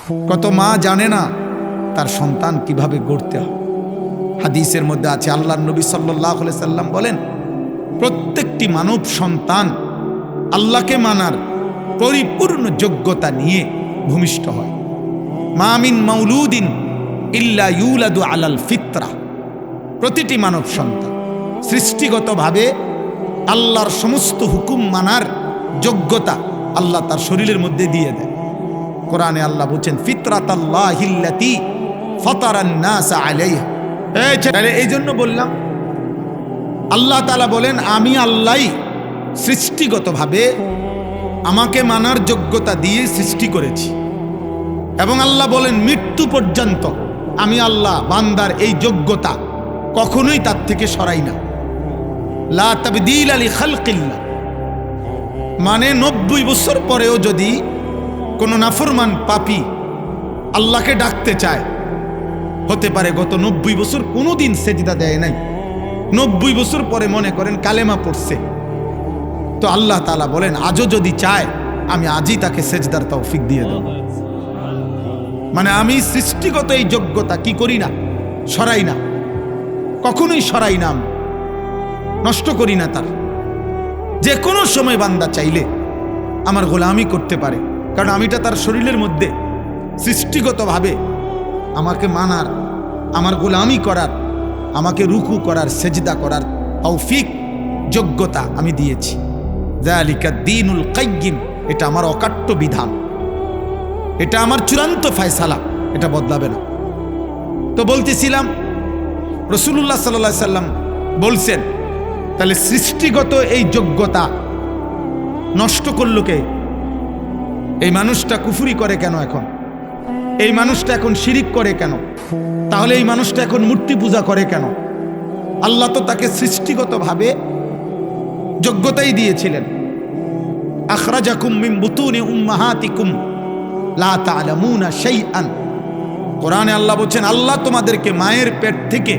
কত মা জানে না তার সন্তান কিভাবে গড়তে হয়। হাদিসের মধ্যে আছে, আল্লাহর নবী সাল্লাল্লাহু আলাইহি সাল্লাম বলেন, প্রত্যেকটি মানব সন্তান আল্লাহকে মানার পরিপূর্ণ যোগ্যতা নিয়ে ভূমিষ্ঠ হয়। মা মিন মাউলুদিন ইল্লা ইউলাদু আলাল ফিতরা। প্রতিটি মানব সন্তান সৃষ্টিগতভাবে আল্লাহর সমস্ত হুকুম মানার যোগ্যতা আল্লাহ তার শরীরের মধ্যে দিয়ে দেয়। কোরআনে আল্লাহ বলছেন, ফিতরাতাল্লাহিল্লাতী ফাতারান নাস আলাইহা। এই জন্য বললাম, আল্লাহ তাআলা বলেন আমি আল্লাহই সৃষ্টিগতভাবে আমাকে মানার যোগ্যতা দিয়ে সৃষ্টি করেছি। এবং আল্লাহ বলেন মৃত্যু পর্যন্ত আমি আল্লাহ বান্দার এই যোগ্যতা কখনোই তার থেকে সরাই না। লা তাবদীলা লিখালকিল্লাহ, মানে 90 বছর পরেও যদি কোনো নাফরমান পাপী আল্লাহকে ডাকতে চায়, হতে পারে গত 90 বছর কোনোদিন সেজদা দেয় নাই, 90 বছর পরে মনে করেন কালেমা পড়ছে, তো আল্লাহ তাআলা বলেন আজও যদি চায় আমি আজই তাকে সেজদার তৌফিক দিয়ে দেব। মানে আমি সৃষ্টিগত এই যোগ্যতা কি করি না, সরাই না, কখনোই সরাই না, আমি নষ্ট করি না। তার যে কোনো সময় বান্দা চাইলে আমার গোলামি করতে পারে, কারণ আমিটা তার শরীরের মধ্যে সৃষ্টিগতভাবে আমাকে মানার, আমার গোলামি করার, আমাকে রুকু করার, সেজদা করার তৌফিক যোগ্যতা আমি দিয়েছি। যালিকা দ্বীনুল কাইয়্যিম, এটা আমার অকাট্য বিধান, এটা আমার চূড়ান্ত ফয়সালা, এটা বদলাবে না। তো বলতেছিলাম রাসূলুল্লাহ সাল্লাল্লাহু আলাইহি সাল্লাম বলছেন, তাহলে সৃষ্টিগত এই যোগ্যতা নষ্ট করলো কে? এই মানুষটা কুফরি করে কেন এখন? এই মানুষটা এখন শিরিক করে কেন? তাহলে এই মানুষটা এখন মূর্তি পূজা করে কেন? আল্লাহ তো তাকে সৃষ্টিগতভাবে যোগ্যতাই দিয়েছিলেন। আখরাজাকুম মিন বুতুনি উম্মাহাতিকুম লা তা'লামুনা শাইআন। কোরআনে আল্লাহ বলছেন, আল্লাহ তোমাদেরকে মায়ের পেট থেকে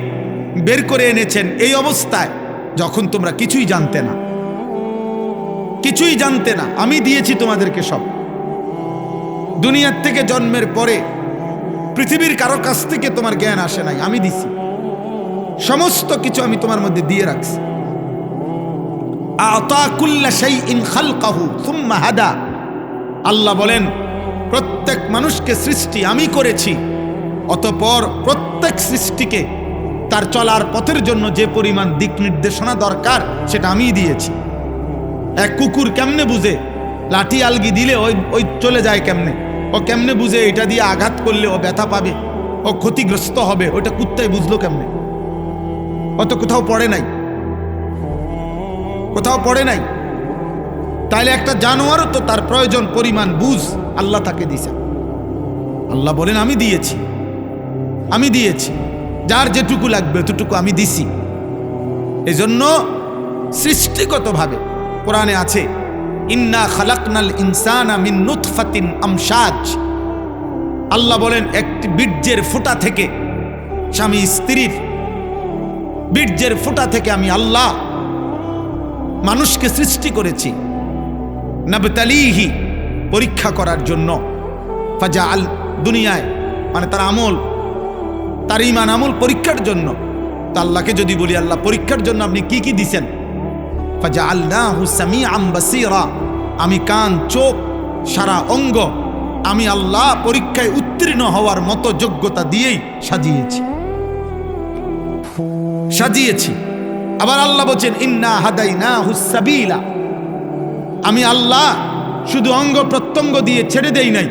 বের করে এনেছেন এই অবস্থায় যখন তোমরা কিছুই জানতে না, কিছুই জানতে না। আমি দিয়েছি তোমাদেরকে সব। দুনিয়ার থেকে জন্মের পরে পৃথিবীর কারো কাছ থেকে তোমার জ্ঞান আসে নাই, আমি দিছি। সমস্ত কিছু আমি তোমার মধ্যে দিয়ে রাখছি। আ'তা কুল্লা শাইইন খালকাহু সুম্মা হাদা। আল্লাহ বলেন প্রত্যেক মানুষকে সৃষ্টি আমি করেছি, অতঃপর প্রত্যেক সৃষ্টিকে তার চলার পথের জন্য যে পরিমাণ দিক নির্দেশনা দরকার সেটা আমিই দিয়েছি। এক কুকুর কেমনে বুঝে লাঠি আলগি দিলে ওই চলে যায় কেমনে? ও কেমনে বুঝে এটা দিয়ে আঘাত করলে ও ব্যথা পাবে, ও ক্ষতিগ্রস্ত হবে? ওটা কুত্তাই বুঝলো কেমনে? ও তো কোথাও পড়ে নাই, কোথাও পড়ে নাই। তাইলে একটা জানোয়ারও তো তার প্রয়োজন পরিমাণ বুঝ আল্লাহ তাকে দিয়েছে। আল্লাহ বলেন আমি দিয়েছি, আমি দিয়েছি, যার যেটুকু লাগবে ততটুকু আমি দিছি। এজন্য সৃষ্টিগতভাবে কোরআনে আছে, ইন্না খালাকনাল ইনসানা মিন নুতফাতিন আমশাজ। আল্লাহ বলেন একটি বীর্যের ফোঁটা থেকে, স্বামী স্ত্রীর বীর্যের ফোঁটা থেকে আমি আল্লাহ মানুষকে সৃষ্টি করেছি। নাবতালিহি, পরীক্ষা করার জন্য। ফাজাআল, দুনিয়ায় মানে তার আমল, তার ঈমান আমল পরীক্ষার জন্য। তা আল্লাহকে যদি বলি আল্লাহ পরীক্ষার জন্য আপনি কি কি দিছেন? ফাজআলনাহু সামিআন বাসীরা, আমি কান, চোখ, সারা অঙ্গ আমি আল্লাহ পরীক্ষায় উত্তীর্ণ হওয়ার মতো যোগ্যতা দিয়েই সাজিয়েছি। আবার আল্লাহ বলেন ইন্না হাদাইনাহুস সাবিলা, আমি আল্লাহ শুধু অঙ্গ প্রত্যঙ্গ দিয়ে ছেড়ে দেই নাই,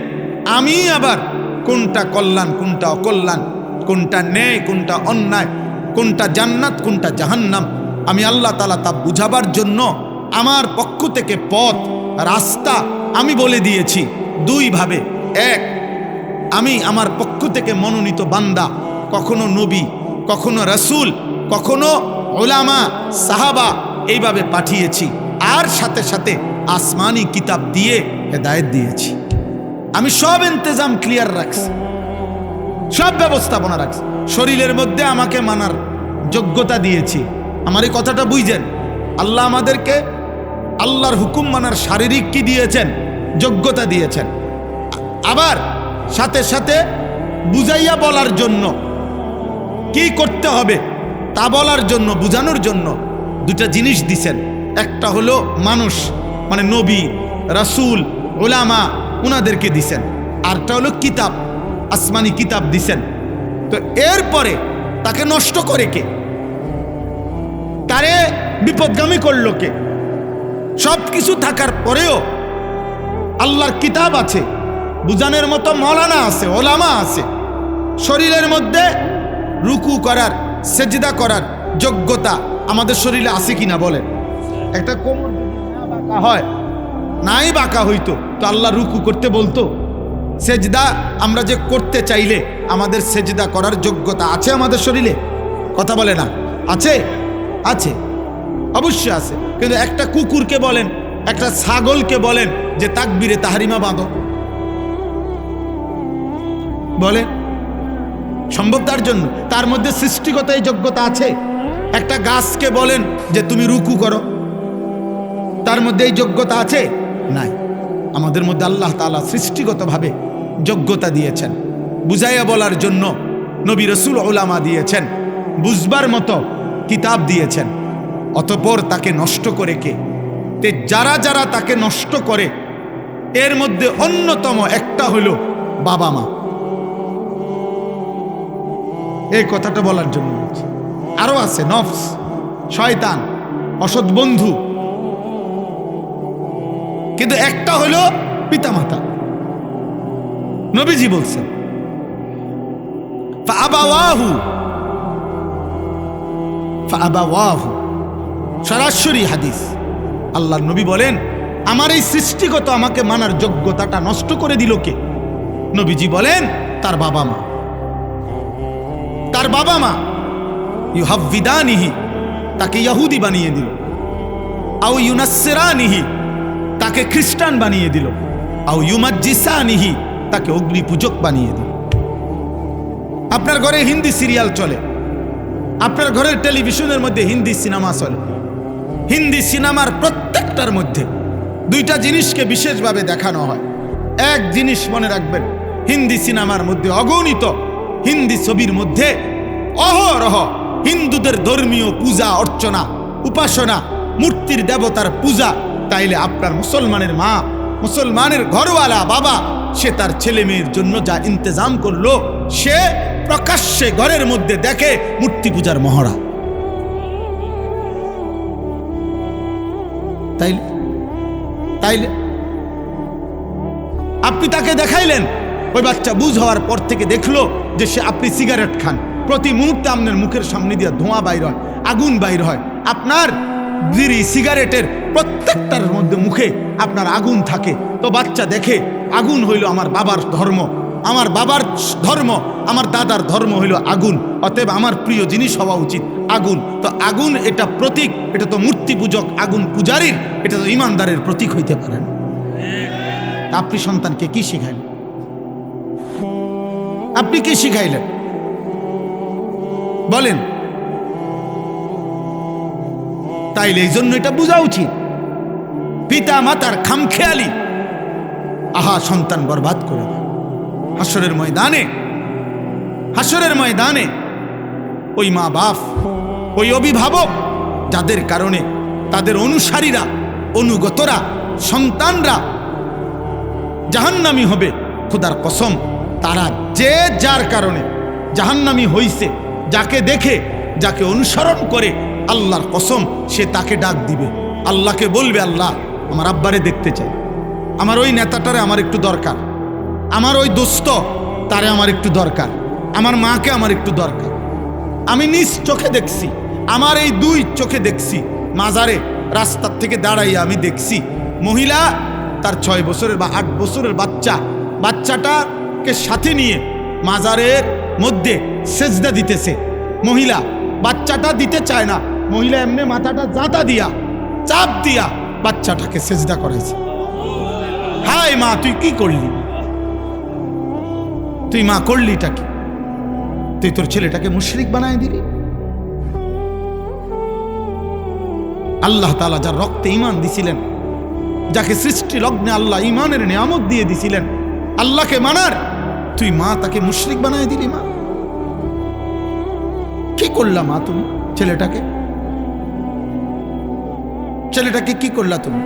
আমি আবার কোনটা কল্যাণ কোনটা অকল্যাণ, কোনটা ন্যায় কোনটা অন্যায়, কোনটা জান্নাত কোনটা জাহান্নাম, আমি আল্লাহ তাআলা তা বুঝাবার জন্য আমার পক্ষ থেকে পথ রাস্তা আমি বলে দিয়েছি দুই ভাবে। এক, আমি আমার পক্ষ থেকে মনোনীত বান্দা, কখনো নবী, কখনো রাসূল, কখনো উলামা, সাহাবা, এইভাবে পাঠিয়েছি। আর সাথে সাথে আসমানি কিতাব দিয়ে হেদায়েত দিয়েছি। আমি সব ইন্তজাম ক্লিয়ার রাখছি, সব ব্যবস্থাপনা রাখছি। শরীরের মধ্যে আমাকে মানার যোগ্যতা দিয়েছি। আমার এই কথাটা বুঝছেন? আল্লাহ আমাদেরকে আল্লাহর হুকুম মানার শারীরিক কি দিয়েছেন? যোগ্যতা দিয়েছেন। আবার সাথে সাথে বুঝাইয়া বলার জন্য, কি করতে হবে তা বলার জন্য, বুঝানোর জন্য দুটা জিনিস দিছেন। একটা হলো মানুষ, মানে নবী রাসূল উলামা, উনাদেরকে দিছেন। আরটা হলো কিতাব, আসমানি কিতাব দিছেন। তো এরপরে তাকে নষ্ট করে কে? তারে বিপদগামী করলো কে? সব কিছু থাকার পরেও আল্লাহর কিতাব আছে, বুঝানোর মতো মৌলানা আছে, ওলামা আছে। শরীরের মধ্যে রুকু করার, সেজদা করার যোগ্যতা আমাদের শরীরে আছে কিনা বলেন? একটা কোমর যদি না বাঁকা হয়, নাই বাঁকা হইতো তো আল্লাহ রুকু করতে বলতো? সেজদা আমরা যে করতে চাইলে আমাদের সেজদা করার যোগ্যতা আছে আমাদের শরীরে? কথা বলে না? আছে? আছে, অবশ্যই আছে। কিন্তু একটা কুকুরকে বলেন, একটা ছাগলকে বলেন যে তাকবীরে তাহরিমা বাঁধো, বলে সম্ভব? তার জন্য তার মধ্যে সৃষ্টিগত এই যোগ্যতা আছে। একটা গাছকে বলেন যে তুমি রুকু করো, তার মধ্যে এই যোগ্যতা আছে? নাই। আমাদের মধ্যে আল্লাহ তাআলা সৃষ্টিগতভাবে যোগ্যতা দিয়েছেন, বুঝাইয়া বলার জন্য নবী রাসূল উলামা দিয়েছেন, বুঝবার মতো কিতাব দিয়েছেন। অতঃপর তাকে নষ্ট করে কে? তে যারা যারা তাকে নষ্ট করে এর মধ্যে অন্যতম একটা হলো বাবা মা। এই কথাটা বলার জন্য বলছি। আরো আছে নফস, শয়তান, অসৎ বন্ধু, কিন্তু একটা হলো পিতামাতা। নবীজি বলছেন ফাআবাওয়াহু, ফাআবাওয়াহু, সরাসরি হাদিস। আল্লাহর নবী বলেন আমার এই সৃষ্টিগত আমাকে মানার যোগ্যতাটা নষ্ট করে দিল কে? নবীজি বলেন তার বাবা মা। তার বাবা মা ইউহাব্বিদানিহি, তাকে ইহুদি বানিয়ে দিল, আও ইউনাসসিরানিহি, তাকে খ্রিস্টান বানিয়ে দিল, আও ইউমাজ্জিসানিহি, তাকে অগ্নি পূজক বানিয়ে দিল। আপনার ঘরে হিন্দি সিরিয়াল চলে, আপনার ঘরের টেলিভিশনের মধ্যে হিন্দি সিনেমা চলে। হিন্দি সিনেমার প্রত্যেকটার মধ্যে দুইটা জিনিসকে বিশেষভাবে দেখানো হয়। এক জিনিস মনে রাখবেন, হিন্দি সিনেমার মধ্যে অগণিত হিন্দি ছবির মধ্যে অহরহ হিন্দুদের ধর্মীয় পূজা অর্চনা, উপাসনা, মূর্তির দেবতার পূজা। তাইলে আপনার মুসলমানের মা, মুসলমানের ঘরওয়ালা বাবা, সে তার ছেলে মেয়ের জন্য যা ইন্তজাম করলো, সে প্রকাশ্যে ঘরের মধ্যে দেখে মূর্তি পূজার মহড়া। তাইলে তাইলে আপনি তাকে দেখাইলেন, ওই বাচ্চা বুঝ হওয়ার পর থেকে দেখলো যে সে, আপনি সিগারেট খান, প্রতি মুহূর্তে আপনার মুখের সামনে দিয়ে ধোঁয়া বাইর হয়, আগুন বাইর হয়। আপনার বিড়ি সিগারেটের প্রত্যেকটার মধ্যে মুখে আপনার আগুন থাকে। তো বাচ্চা দেখে আগুন হইল আমার বাবার ধর্ম, আমার বাবার ধর্ম, আমার দাদার ধর্ম হইল আগুন, অতএব আমার প্রিয় জিনিস হওয়া উচিত আগুন। তো আগুন এটা প্রতীক, এটা তো মূর্তি পূজক, আগুন পূজারীর, এটা তো ইমানদারের প্রতীক হইতে পারেন। আপনি সন্তানকে কি শিখাইলেন? আপনি কি শিখাইলেন বলেন? তাইলে এই জন্য এটা বোঝা উচিত, পিতা মাতার খামখেয়ালি আহা সন্তান বরবাদ করে দেয়। হাসরের ময়দানে, হাসরের ময়দানে ওই মা বাপ, ওই অভিভাবক যাদের কারণে তাদের অনুসারীরা, অনুগতরা, সন্তানরা জাহান্নামী হবে, খোদার কসম তারা যে যার কারণে জাহান্নামী হইছে, যাকে দেখে, যাকে অনুসরণ করে, আল্লাহর কসম সে তাকে ডাক দিবে, আল্লাহকে বলবে আল্লাহ আমার আব্বারে দেখতে চাই, আমার ওই নেতাটারে আমার একটু দরকার, আমার ওই দোস্ত তারে আমার একটু দরকার, আমার মাকে আমার একটু দরকার। আমি নিজ চোখে দেখছি, আমার এই দুই চোখে দেখছি, মাজারে রাস্তার থেকে দাঁড়াইয়া আমি দেখছি মহিলা তার 6 বছরের বা 8 বছরের বাচ্চাটাকে সাথে নিয়ে মাজারের মধ্যে সেজদা দিতেছে। মহিলা বাচ্চাটা দিতে চায় না, মহিলা এমনি মাথাটা জাতা দিয়া, চাপ দিয়া বাচ্চাটাকে সেজদা করেছে। হায় মা, তুই কি করলি? তুই মা করলিটা কি? তুই তোর ছেলেটাকে মুশরিক বানায় দিলি। আল্লাহ তাআলা যার রক্তে ঈমান দিছিলেন, যাকে সৃষ্টি লগ্নে আল্লাহ ঈমানের নিয়ামত দিয়ে দিছিলেন, আল্লাহকে মানার তুই মা তাকে মুশরিক বানায় দিলি। মা কি করলা মা তুমি? ছেলেটাকে কি করলা তুমি?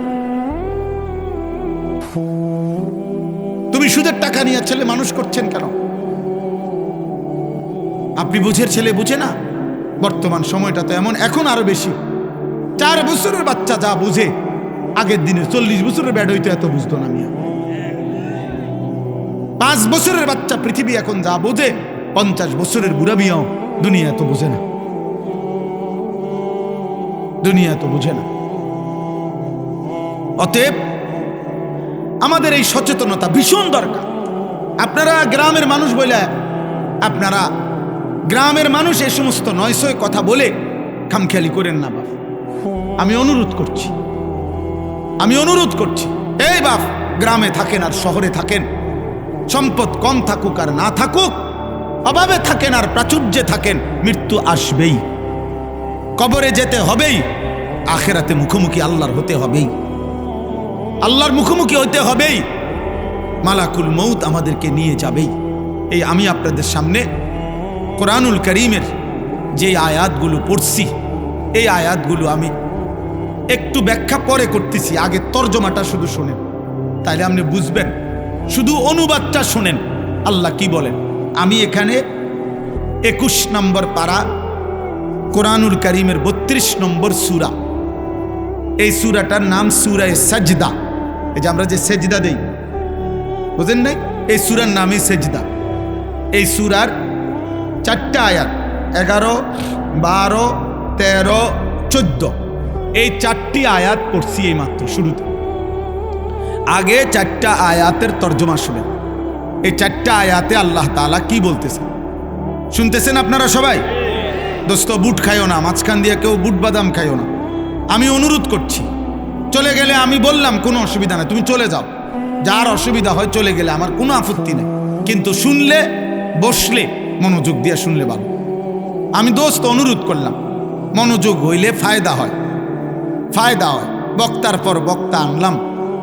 তুমি সুদের টাকা নিয়ে ছেলে মানুষ করছেন কেন? আপনি বুঝের ছেলে বুঝে না। বর্তমান সময়টা তো এমন, এখন আরো বেশি। 4 বছরের বাচ্চা যা বুঝে, আগের দিনে 40 বছরের ব্যাড হইতো এত বুঝতো না। মিয়া 5 বছরের বাচ্চা পৃথিবী এখন যা বোঝে, 50 বছরের বুড়া বিয়াও দুনিয়া এত বোঝে না। দুনিয়া তো বুঝে না। অতএব আমাদের এই সচেতনতা ভীষণ দরকার। আপনারা গ্রামের মানুষ বলে, আপনারা গ্রামের মানুষ এই সমস্ত নয়সয় কথা বলে খামখেয়ালি করেন না বাপ। আমি অনুরোধ করছি, এই বাপ, গ্রামে থাকেন আর শহরে থাকেন, সম্পদ কম থাকুক আর না থাকুক, অভাবে থাকেন আর প্রাচুর্যে থাকেন, মৃত্যু আসবেই, কবরে যেতে হবেই, আখেরাতে মুখোমুখি আল্লাহর হতে হবেই, আল্লাহর মুখোমুখি হতে হবেই, মালাকুল মউত আমাদেরকে নিয়ে যাবেই। এই আমি আপনাদের সামনে কোরআনুল কারীমের যে আয়াতগুলো পড়ছি, এই আয়াতগুলো আমি একটু ব্যাখ্যা পরে করতেছি, আগে তর্জমাটা শুধু শোনেন, তাইলে আপনি বুঝবেন। শুধু অনুবাদটা শোনেন আল্লাহ কি বলেন। আমি এখানে 21 নম্বর পারা কোরআনুল কারীমের 32 নম্বর সূরা, এই সূরাটার নাম সূরায়ে সাজদা। এই যে আমরা যে সেজদা দেই, বুঝেন নাই? এই সূরার নামই সেজদা। এই সূরার 4টা আয়াত, 11, 12, 13, 14, এই 4টি আয়াত পড়ছি এই মাত্র শুরুতে। আগে 4টা আয়াতের তর্জমা শুনেন। এই 4টা আয়াতে আল্লাহ তাআলা কি বলতেছেন শুনতেছেন আপনারা সবাই? দোস্ত, বুট খাইও না, মাঝখান দিয়ে কেউ বুট বাদাম খাইও না। আমি অনুরোধ করছি, চলে গেলে আমি বললাম কোনো অসুবিধা নেই, তুমি চলে যাও, যার অসুবিধা হয় চলে গেলে আমার কোনো আপত্তি নেই, কিন্তু শুনলে, বসলে মনোযোগ দিয়ে শুনলে ভালো। আমি দোস্ত অনুরোধ করলাম, মনোযোগ হইলে ফায়দা হয়। বক্তার পর বক্তা আনলাম,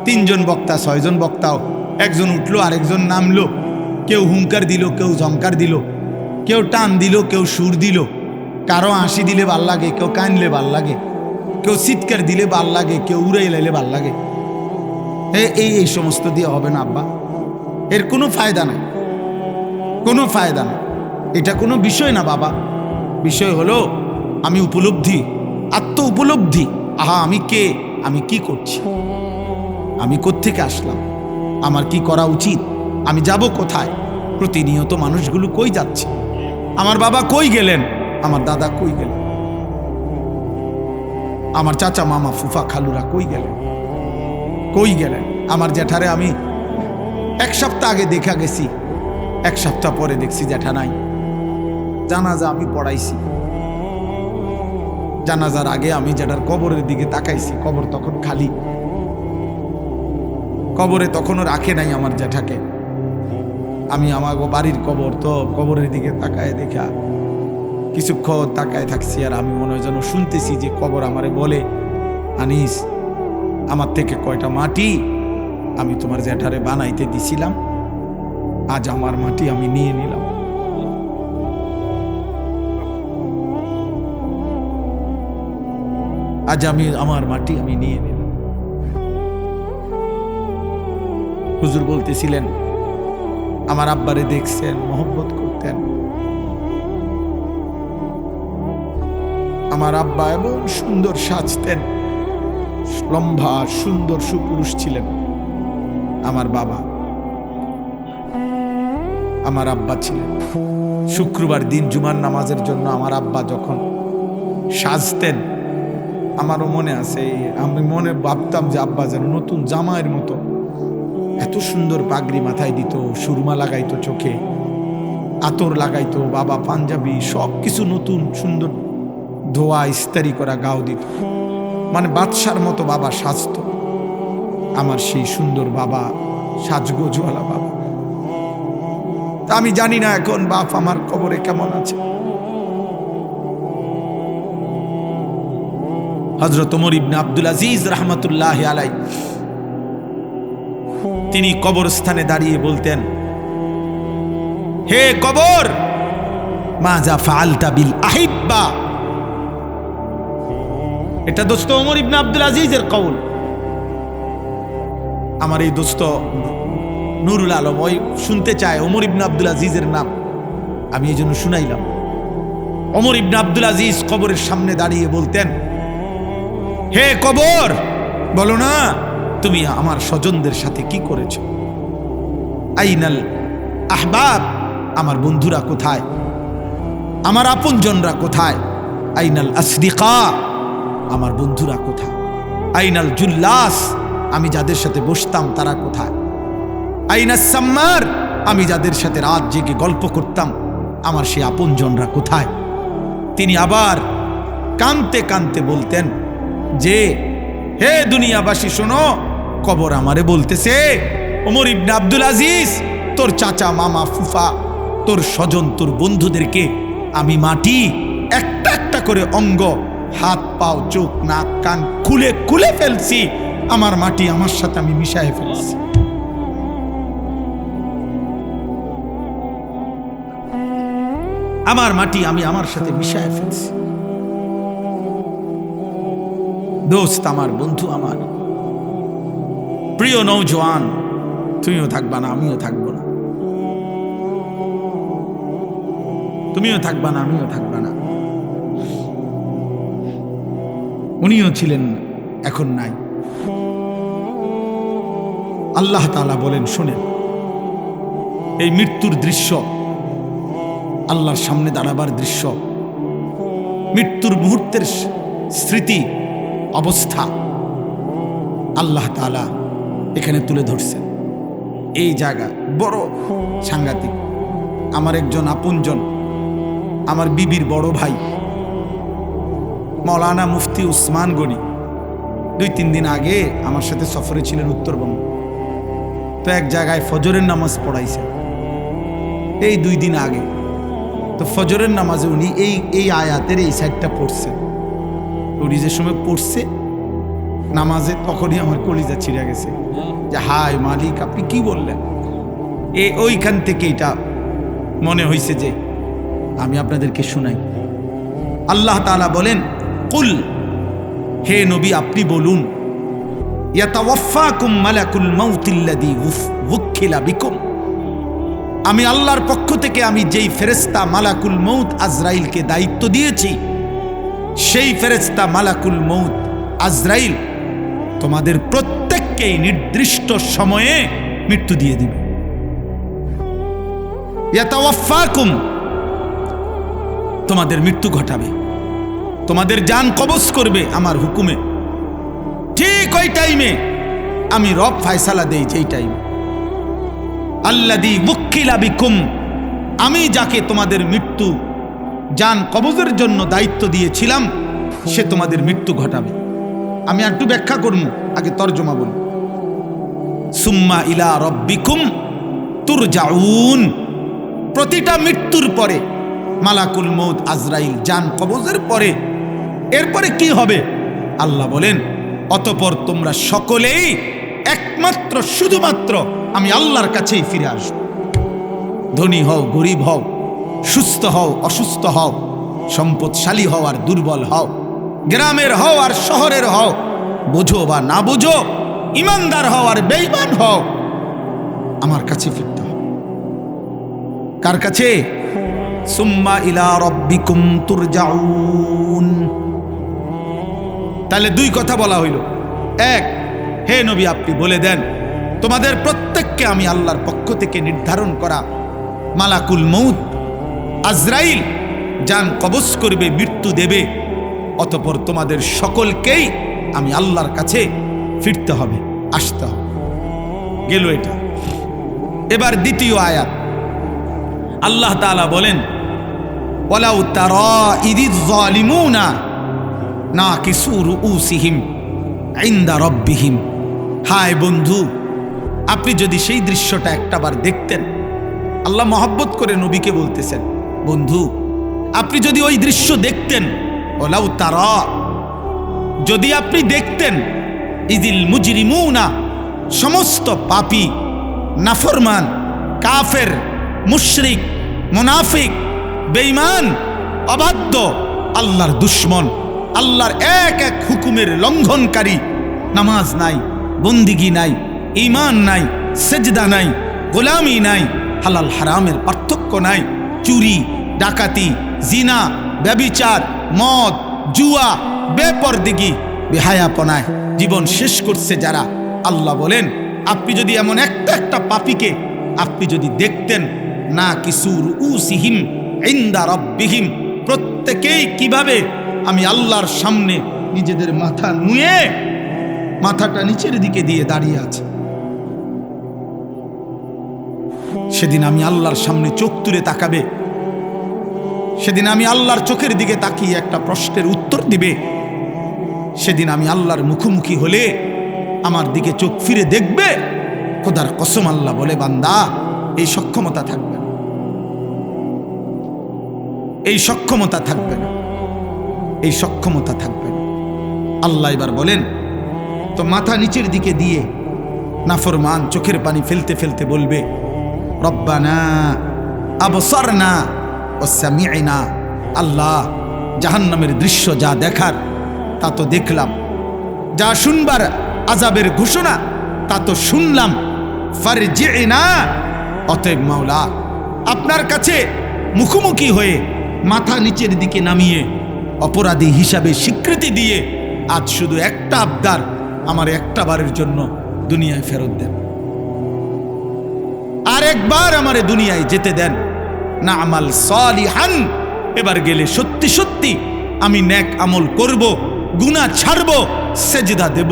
3 জন বক্তা, 6 জন বক্তাও, একজন উঠলো আরেকজন নামলো, কেউ হুঙ্কার দিল, কেউ ঝংকার দিল, কেউ টান দিল, কেউ সুর দিল, কারো হাসি দিলে ভাল লাগে, কেউ কানলে ভাল লাগে, কেউ চিৎকার দিলে ভাল লাগে, কেউ উড়ে লাইলে ভাল লাগে। এই সমস্ত দিয়ে হবে না আব্বা, এর কোনো ফায়দা নাই, কোনো ফায়দা নাই। এটা কোনো বিষয় না বাবা। বিষয় হলো আমি উপলব্ধি, আত্ম উপলব্ধি। আহা, আমি কে, আমি কি করছি, আমি কোত্থেকে আসলাম, আমার কি করা উচিত, আমি যাব কোথায়, প্রতিনিয়ত মানুষগুলো কই যাচ্ছে, আমার বাবা কই গেলেন, আমার দাদা কই গেলেন, আমার চাচা মামা ফুফা খালুরা কই গেলেন, আমার জ্যাঠারে আমি 1 সপ্তাহ আগে দেখা গেছি, 1 সপ্তাহ পরে দেখছি জ্যাঠা নাই। জানাজা আমি পড়াইছি, জানাজার আগে আমি জ্যাঠার কবরের দিকে তাকাইছি, কবর তখন খালি, কবরে তখনও রাখে নাই আমার জ্যাঠাকে। আমি আমার বাড়ির কবর, তো কবরের দিকে তাকায় দেখা কিছুক্ষণ তাকায় থাকছি, আর আমি মনে হয় যেন শুনতেছি যে কবর আমারে বলে, আনিস, আমার থেকে কয়টা মাটি আমি তোমার জ্যাঠারে বানাইতে দিছিলাম, আজ আমার মাটি আমি নিয়ে নিলাম। আজ আমার মাটি আমি নিয়ে নিলাম। হুজুর বলতেছিলেন, আমার আব্বারে দেখছেন, মহব্বত করতেন। আমার আব্বা এবং সুন্দর সাজতেন, লম্বা সুন্দর সুপুরুষ ছিলেন। আমার বাবা, আমার আব্বা ছিলেন। শুক্রবার দিন জুমার নামাজের জন্য আমার আব্বা যখন সাজতেন, আমারও মনে আছে, আমি মনে ভাবতাম যে আব্বা যেন নতুন জামাইয়ের মতো এত সুন্দর পাগড়ি মাথায় দিত, সুরমা লাগাইতো চোখে, আতর লাগাইতো, বাবা পাঞ্জাবি সব কিছু নতুন সুন্দর ধোয়া ইস্তারি করা গাও দিত, মানে বাদশার মতো বাবা সাজত। আমার সেই সুন্দর বাবা, সাজগোজওয়ালা বাবা। তা আমি জানি না এখন বাপ আমার কবরে কেমন আছে। হযরত ওমর ইবনে আব্দুল আজিজ রাহমাতুল্লাহি আলাইহি তিনি কবরস্থানে দাঁড়িয়ে বলতেন, হে কবর মাজা ফাআলতা বিল আহিব্বা। এটা দোস্ত ওমর ইবনে আব্দুল আজিজের কওল। আমার এই দোস্ত নুরুল আলম ওই শুনতে চায় ওমর ইবনে আব্দুল আজিজের নাম, আমি এই জন্য শুনাইলাম। ওমর ইবনে আব্দুল আজিজ কবরের সামনে দাঁড়িয়ে বলতেন, হে কবর, বলো না তুমি আমার স্বজনদের সাথে কি করেছো? আইনাল আহবাব, আমার বন্ধুরা কোথায়? আমার আপনজনরা কোথায়? আইনাল আসদিকা, আমার বন্ধুরা কোথায়? আইনাল জুল্লাস, আমি যাদের সাথে বসতাম তারা কোথায়? আইনাস সাম্মার, আমি যাদের সাথে রাত জেগে গল্প করতাম আমার সেই আপনজনরা কোথায়? তিনি আবার কানতে কানতে বলতেন যে, হে দুনিয়াবাসী শোনো, কবর আমারে বলতেছে, ওমর ইবনে আব্দুল আজিজ, তোর চাচা মামা ফুফা তোর স্বজন তোর বন্ধুদেরকে আমি মাটি একটা একটা করে অঙ্গ, হাত পাও চোখ নাক কান খুলে খুলে ফেলছি, আমার মাটি আমার সাথে আমি মিশায় ফেলছি। আমার মাটি আমি আমার সাথে মিশায় ফেলছি। দোস্ত আমার, বন্ধু আমার, প্রিয় নওজোয়ান, তুমিও থাকবা না আমিও থাকবো না, তুমিও থাকবা না আমিও থাকবা না। উনিও ছিলেন, এখন নাই। আল্লাহ তাআলা বলেন, শুনেন, এই মৃত্যুর দৃশ্য, আল্লাহর সামনে দাঁড়াবার দৃশ্য, মৃত্যুর মুহূর্তের স্মৃতি অবস্থা আল্লাহ তাআলা এখানে তুলে ধরছেন। এই জায়গা বড় সাংঘাতিক। আমার একজন আপনজন, আমার বিবির বড় ভাই মাওলানা মুফতি উসমান গনি 2-3 দিন আগে আমার সাথে সফরে ছিলেন উত্তরবঙ্গ। তো এক জায়গায় ফজরের নামাজ পড়াইছে এই 2 দিন আগে। তো ফজরের নামাজে উনি এই আয়াতের এই সাইডটা পড়ছেন। উনি যে সময় পড়ছে নামাজে, তখনই আমার কলিজা ছিঁড়ে গেছে যে হায় মালিক, আপনি কি বললেন? ওইখান থেকে এটা মনে হয়েছে যে আমি আপনাদেরকে শুনাই। আল্লাহ তাআলা বলেন, কুল, হে নবী আপনি বলুন, ইয়াতাওয়াফাকুম মালাকুল মাউতিল্লাযী ওয়াক্কিলা বিকুম, আমি আল্লাহর পক্ষ থেকে আমি যেই ফেরেশতা মালাকুল মউত আজরাইলকে দায়িত্ব দিয়েছি, সেই ফেরেশতা মালাকুল মউত আজরাইল তোমাদের প্রত্যেককেই নির্দিষ্ট সময়ে মৃত্যু দিয়ে দিবে। ইয়াতাওয়াফাকুম, তোমাদের মৃত্যু ঘটাবে, তোমাদের জান কবজ করবে আমার হুকুমে। ঠিক ওই টাইমে আমি রব ফয়সালা দেই, যেই টাইমে আল্লাযী ওয়াক্কিলা বিকুম, আমি যাকে তোমাদের মৃত্যু জান কবজের জন্য দায়িত্ব দিয়েছিলাম সে তোমাদের মৃত্যু ঘটাবে। আমি একটু ব্যাখ্যা করব, আগে তরজমা বলি। সুম্মা ইলা রাব্বিকুম তুরজাউন, প্রতিটা মৃত্যুর পরে মালাকুল মউত আজরাইল জান কবজের পরে এরপরে কি হবে? আল্লাহ বলেন, অতঃপর তোমরা সকলেই একমাত্র শুধুমাত্র আমি আল্লাহর কাছেই ফিরে আসো। ধনী হও গরিব হও, সুস্থ হও অসুস্থ হও, সম্পদশালী হও আর দুর্বল হও, গ্রামের হও আর শহরের হও, বোঝো বা না বোঝো, ইমানদার হও আর বেঈমান হও, আমার কাছে ফিরতে হবে। কার কাছে? সুম্মা ইলা রাব্বিকুম তুরজাউন। তাহলে 2 কথা বলা হইল। 1, হে নবী আপনি বলে দেন তোমাদের প্রত্যেককে আমি আল্লাহর পক্ষ থেকে নির্ধারণ করা মালাকুল মউত আজরাইল জান কবজ করবে, মৃত্যু দেবে, অতঃপর তোমাদের সকলকেই আমি আল্লাহর কাছে ফিরতে হবে, আসতে হবে। গেল এটা। এবার দ্বিতীয় আয়াত, আল্লাহ তাআলা বলেন, ওয়ালাউ তারা ইযিয যালিমুনা নাকিসু রুউসিহিম ইনদা রাব্বিহিম। হায় বন্ধু, আপনি যদি সেই দৃশ্যটা একটাবার দেখতেন। আল্লাহ মহব্বত করে নবীকে বলতেছেন, বন্ধু আপনি যদি ওই দৃশ্য দেখতেন, ওয়ালাউ তারা, যদি আপনি দেখতেন, ইযিল মুজরিমুনা, সমস্ত পাপী নাফরমান কাফের মুশরিক মুনাফিক, বেঈমান, অবাধ্য, আল্লাহর দুশ্মন, আল্লাহর এক এক হুকুমের লঙ্ঘনকারী। নামাজ নাই, বন্দিগি নাই, ঈমান নাই, সেজদা নাই, গোলামি নাই, হালাল হারামের পার্থক্য নাই, চুরি, ডাকাতি, জিনা, ব্যভিচার, মদ, জুয়া, বেপরদিগি, বেহায়াপনায় জীবন শেষ করছে যারা, আল্লাহ বলেন আপনি যদি এমন একটা একটা পাপীকে আপনি যদি দেখতেন, না কিসুর উসিহিম ইনদা রাব্বিহিম, প্রত্যেকেই কিভাবে আমি আল্লাহর সামনে নিজেদের মাথা নুয়ে মাথাটা নিচের দিকে দিয়ে দাঁড়িয়ে আছে। সেদিন আমি আল্লাহর সামনে চোখ তুলে তাকাবে, সেদিন আমি আল্লাহর চোখের দিকে তাকিয়ে একটা প্রশ্নের উত্তর দিবে, সেদিন আমি আল্লাহর মুখোমুখি হলে আমার দিকে চোখ ফিরে দেখবে। খোদার কসম আল্লাহ বলে, বান্দা এই সক্ষমতা থাকবে না, এই সক্ষমতা থাকবে না, এই সক্ষমতা থাকবে না। আল্লাহ এবার বলেন, তো মাথা নিচের দিকে দিয়ে নাফরমান চোখের পানি ফেলতে ফেলতে বলবে, রব্বানা আবসারনা ওয়া সামি'না, আল্লাহ জাহান্নামের দৃশ্য যা দেখার তা তো দেখলাম, যা শুনবার আযাবের ঘোষণা তা তো শুনলাম, ফারজি'না, অতএব মাওলা আপনার কাছে মুখোমুখি হয়ে মাথা নিচের দিকে নামিয়ে অপরাধী হিসাবে স্বীকৃতি দিয়ে আজ শুধু একটা আবদার, আমার একটা বারের জন্য দুনিয়ায় ফেরত দেন, আর একবার আমারে দুনিয়ায় যেতে দেন, না আমাল সালিহান, এবার গেলে সত্যি সত্যি আমি নেক আমল করব, গুনাহ ছাড়ব, সেজদা দেব,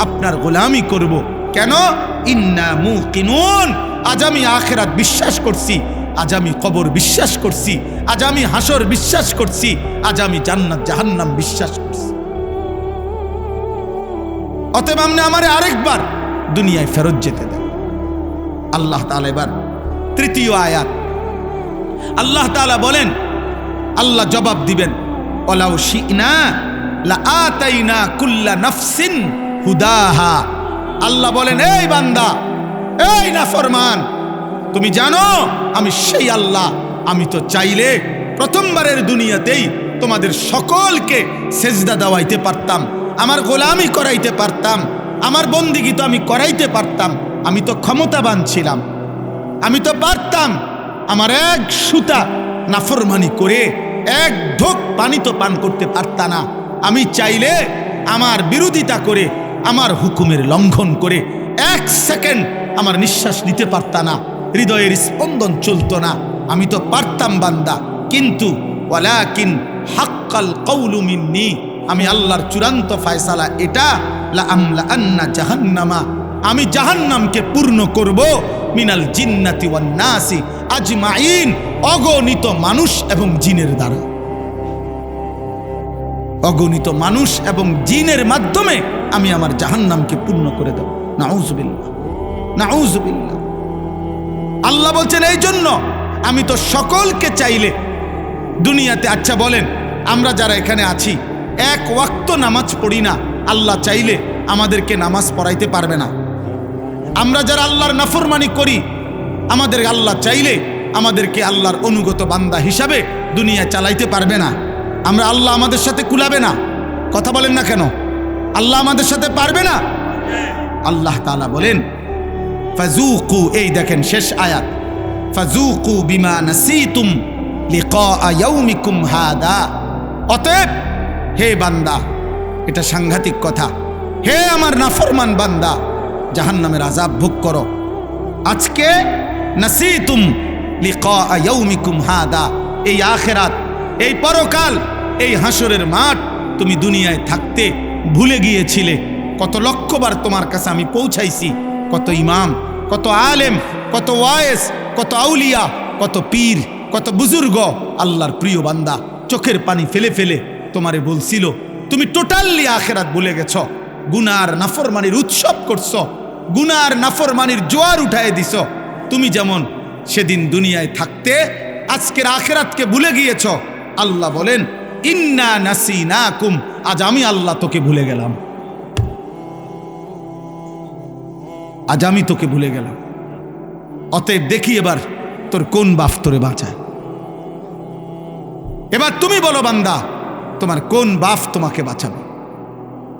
আপনার গোলামি করব। কেন? ইন্না মুকিনুন, আজ আমি আখিরাত বিশ্বাস করছি, আজ আমি কবর বিশ্বাস করছি, আজ আমি হাসর বিশ্বাস করছি, আজ আমি জান্নাত জাহান্নাম বিশ্বাস করছি। অতএব আপনি আমারে আরেকবার দুনিয়ায় ফেরত যেতে দেন। আল্লাহ তাআলা এবার তৃতীয় আয়াত, আল্লাহ তাআলা বলেন, আল্লাহ জবাব দিবেন, ওয়ালাউ শি'না লাআতাইনা কুল্লা নাফসিন হুদাহা। আল্লাহ বলেন, এই বান্দা, এই নাফরমান, তুমি জানো আমি সেই আল্লাহ, আমি তো চাইলে প্রথমবারের দুনিয়াতেই তোমাদের সকলকে সেজদা দেওয়াইতে পারতাম, আমার গোলামি করাইতে পারতাম, আমার বন্দিগি তো আমি করাইতে পারতাম, আমি তো ক্ষমতাবান ছিলাম, আমি তো পারতাম। আমার এক সুতা নাফরমানি করে এক ঢোক পানি তো পান করতে পারতা না। আমি চাইলে আমার বিরোধিতা করে, আমার হুকুমের লঙ্ঘন করে এক সেকেন্ড আমার নিঃশ্বাস নিতে পারতা না, হৃদয়ের স্পন্দন চলতো না, আমি তো পারতাম বান্দা। কিন্তু ওয়ালাকিন হাক্কাল কওলু মিন্নি, আমি আল্লাহর চূড়ান্ত ফয়সালা এটা, লা আমলা আন্না জাহান্নামা, আমি জাহান্নামকে পূর্ণ করব, মিনাল জিন্নাতি ওয়ান নাসি আজমাইন, অগণিত মানুষ এবং জিনের দ্বারা, অগণিত মানুষ এবং জিনের মাধ্যমে আমি আমার জাহান্নামকে পূর্ণ করে দেব। নাউযুবিল্লাহ, নাউযুবিল্লাহ। আল্লাহ বলছেন, এই জন্য আমি তো সকলকে চাইলে দুনিয়াতে, আচ্ছা বলেন আমরা যারা এখানে আছি এক ওয়াক্ত নামাজ পড়ি না, আল্লাহ চাইলে আমাদেরকে নামাজ পড়াইতে পারবে না। আমরা যারা আল্লাহর নাফরমানি করি, আমাদের আল্লাহ চাইলে আমাদেরকে আল্লাহর অনুগত বান্দা হিসাবে দুনিয়া চালাইতে পারবে না। আমরা আল্লাহ আমাদের সাথে কুলাবে না। কথা বলেন না কেন? আল্লাহ আমাদের সাথে পারবে না। আল্লাহ তাআলা বলেন, ফাযুকু, এই দেখেন শেষ আয়াত, ফাযুকু বিমা নাসিতুম লিকা ইয়াউমিকুম হাদা। অতএব হে বান্দা, এটা সাংঘাতিক কথা, হে আমার নাফরমান বান্দা, জাহান্নামের আযাব ভোগ করো। আজকে নাসিতুম লিকা ইয়াউমিকুম হাদা, এই আখিরাত, এই পরকাল, এই হাসরের মাঠ তুমি দুনিয়ায় থাকতে ভুলে গিয়েছিলে। কত লক্ষবার তোমার কাছে আমি পৌঁছাইছি, কত ইমাম, কত আলেম, কত ওয়াইস, কত আউলিয়া, কত পীর, কত বুজুর্গ, আল্লাহর প্রিয় বান্দা চোখের পানি ফেলে ফেলে তোমারে বলছিল, তুমি টোটালি আখিরাত ভুলে গেছো, গুনার নাফরমানির উৎসব করছো, গুনার নাফরমানির জোয়ার উঠায় দিছো। তুমি যেমন সেদিন দুনিয়ায় থাকতে আজকের আখিরাতকে ভুলে গিয়েছো। আল্লাহ বলেন, ইন্না নাসিনাকুম, আজ আমি আল্লাহ তোকে ভুলে গেলাম, আজ আমি তোকে ভুলে গেলাম। অতএব দেখি এবার তোর কোন বাপ তোরে বাঁচায়। এবার তুমি বলো বান্দা, তোমার কোন বাপ তোমাকে বাঁচাবে?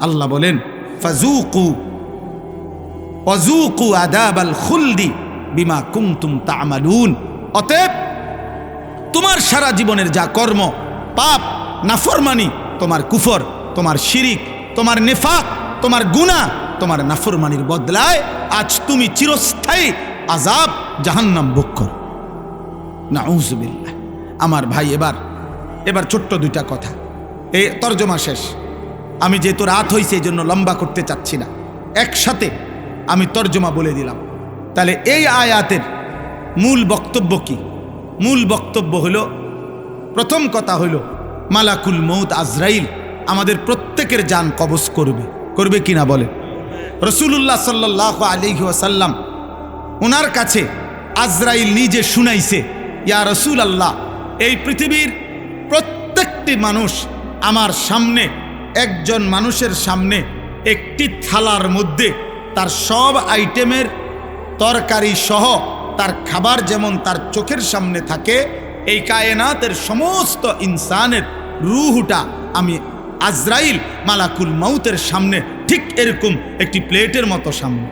আল্লাহ বলেন ফাজুকু ওয়াজুকু আযাবাল খুলদি বিমা কুনতুম তা'মালুন। অতএব তোমার সারা জীবনের যা কর্ম, পাপ, নাফরমানি, তোমার কুফর, তোমার শিরিক, তোমার নেফাক, তোমার গুনাহ, তোমার নাফরমানির বদলায় আজ তুমি চিরস্থায়ী আযাব জাহান্নাম ভোগ করো। নাউযুবিল্লাহ। আমার ভাই, এবার ছোট্ট দুইটা কথা, এই তর্জমা শেষ। আমি যেহেতু রাত হয়েছে এই জন্য লম্বা করতে চাচ্ছি না, একসাথে আমি তর্জমা বলে দিলাম। তাহলে এই আয়াতের মূল বক্তব্য কি? মূল বক্তব্য হলো, প্রথম কথা হলো মালাকুল মউত আজরাইল আমাদের প্রত্যেকের জান কবজ করবে কিনা বলে? রাসূলুল্লাহ সাল্লাল্লাহু আলাইহি ওয়াসাল্লাম ওনার কাছে আজরাইল নিজে শুনাইছে, ইয়া রাসূলুল্লাহ, এই পৃথিবীর প্রত্যেকটি মানুষ আমার সামনে, একজন মানুষের সামনে একটি থালার মধ্যে তার সব আইটেমের তরকারি সহ তার খাবার যেমন তার চোখের সামনে থাকে, এই কায়নাতের সমস্ত ইনসানের রূহটা আমি আজরাইল মালাকুল মউতের সামনে ঠিক এরকম একটি প্লেটের মতো সামনে।